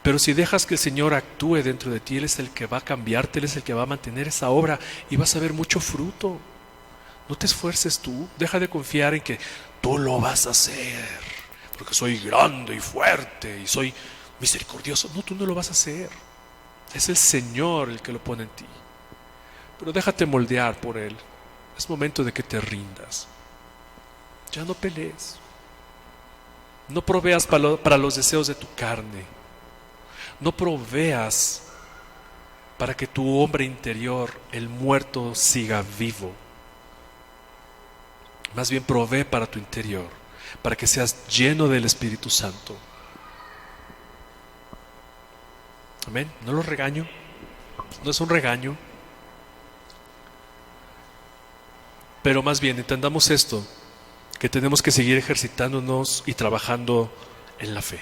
Pero si dejas que el Señor actúe dentro de ti, Él es el que va a cambiarte, Él es el que va a mantener esa obra y vas a ver mucho fruto. No te esfuerces tú, deja de confiar en que tú lo vas a hacer, porque soy grande y fuerte y soy misericordioso. No, tú no lo vas a hacer. Es el Señor el que lo pone en ti. Pero déjate moldear por Él. Es momento de que te rindas. Ya no pelees. No proveas para los deseos de tu carne. No proveas para que tu hombre interior, el muerto, siga vivo. Más bien provee para tu interior, para que seas lleno del Espíritu Santo. Amén. No lo regaño. No es un regaño. Pero más bien entendamos esto, que tenemos que seguir ejercitándonos y trabajando en la fe.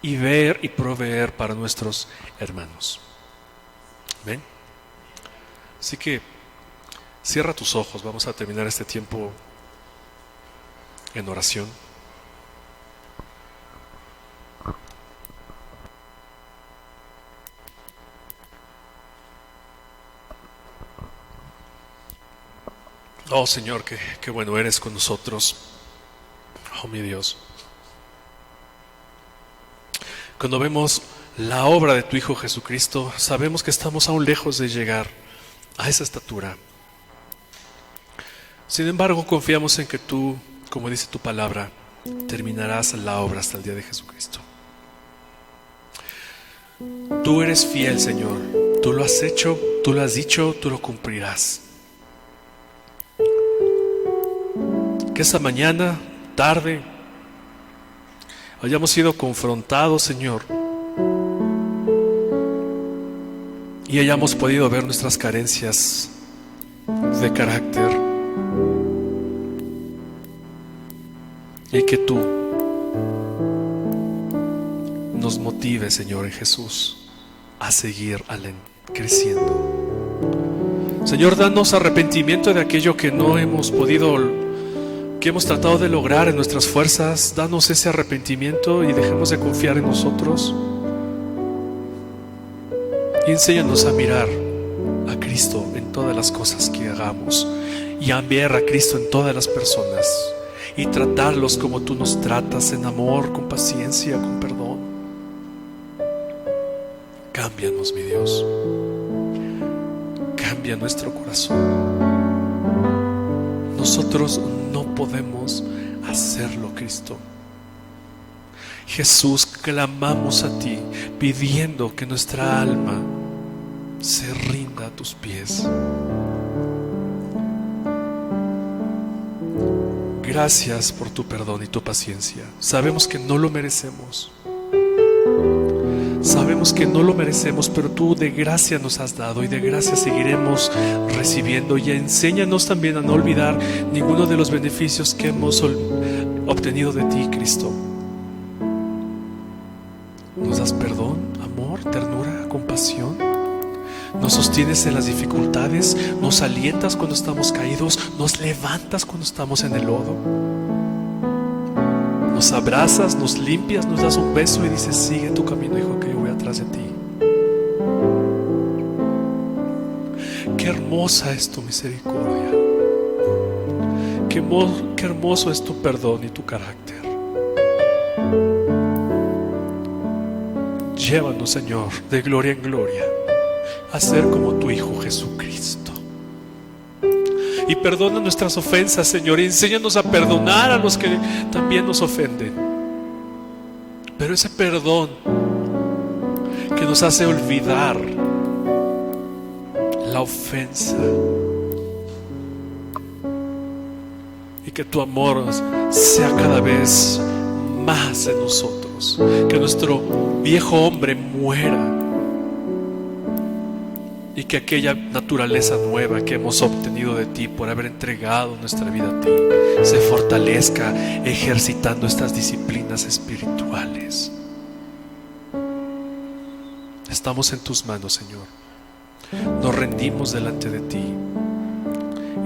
Y ver y proveer para nuestros hermanos. Amén. Así que cierra tus ojos. Vamos a terminar este tiempo en oración. Oh Señor, qué bueno eres con nosotros. Oh mi Dios. Cuando vemos la obra de tu Hijo Jesucristo, sabemos que estamos aún lejos de llegar a esa estatura. Sin embargo, confiamos en que tú, como dice tu palabra, terminarás la obra hasta el día de Jesucristo. Tú eres fiel, Señor. Tú lo has hecho, tú lo has dicho, tú lo cumplirás. Que esa mañana, tarde, hayamos sido confrontados, Señor, y hayamos podido ver nuestras carencias de carácter, y que tú nos motives, Señor, en Jesús, a seguir creciendo. Señor, danos arrepentimiento de aquello que no hemos podido, que hemos tratado de lograr en nuestras fuerzas. Danos ese arrepentimiento y dejemos de confiar en nosotros. Y enséñanos a mirar a Cristo en todas las cosas que hagamos y a ver a Cristo en todas las personas y tratarlos como tú nos tratas, en amor, con paciencia, con perdón. Cámbianos, mi Dios. Cambia nuestro corazón. Nosotros no podemos hacerlo, Cristo. Jesús, clamamos a ti pidiendo que nuestra alma se rinda a tus pies. Gracias por tu perdón y tu paciencia. Sabemos que no lo merecemos. Sabemos que no lo merecemos, pero tú de gracia nos has dado y de gracia seguiremos recibiendo. Y enséñanos también a no olvidar ninguno de los beneficios que hemos obtenido de ti, Cristo. Nos das perdón, amor, ternura, compasión. Nos sostienes en las dificultades, nos alientas cuando estamos caídos, nos levantas cuando estamos en el lodo. Nos abrazas, nos limpias, nos das un beso y dices: sigue tu camino, hijo, que yo voy atrás de ti. Qué hermosa es tu misericordia. Qué hermoso es tu perdón y tu carácter. Llévanos, Señor, de gloria en gloria a ser como tu Hijo Jesucristo. Y perdona nuestras ofensas, Señor, y enséñanos a perdonar a los que también nos ofenden. Pero ese perdón que nos hace olvidar la ofensa, y que tu amor sea cada vez más en nosotros, que nuestro viejo hombre muera y que aquella naturaleza nueva que hemos obtenido de ti por haber entregado nuestra vida a ti se fortalezca ejercitando estas disciplinas espirituales. Estamos en tus manos, Señor. Nos rendimos delante de ti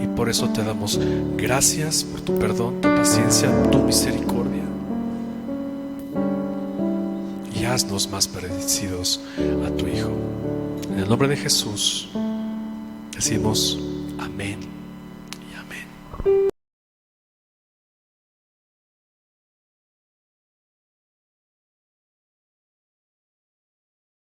y por eso te damos gracias por tu perdón, tu paciencia, tu misericordia. Y haznos más parecidos a tu Hijo. En el nombre de Jesús decimos amén y amén.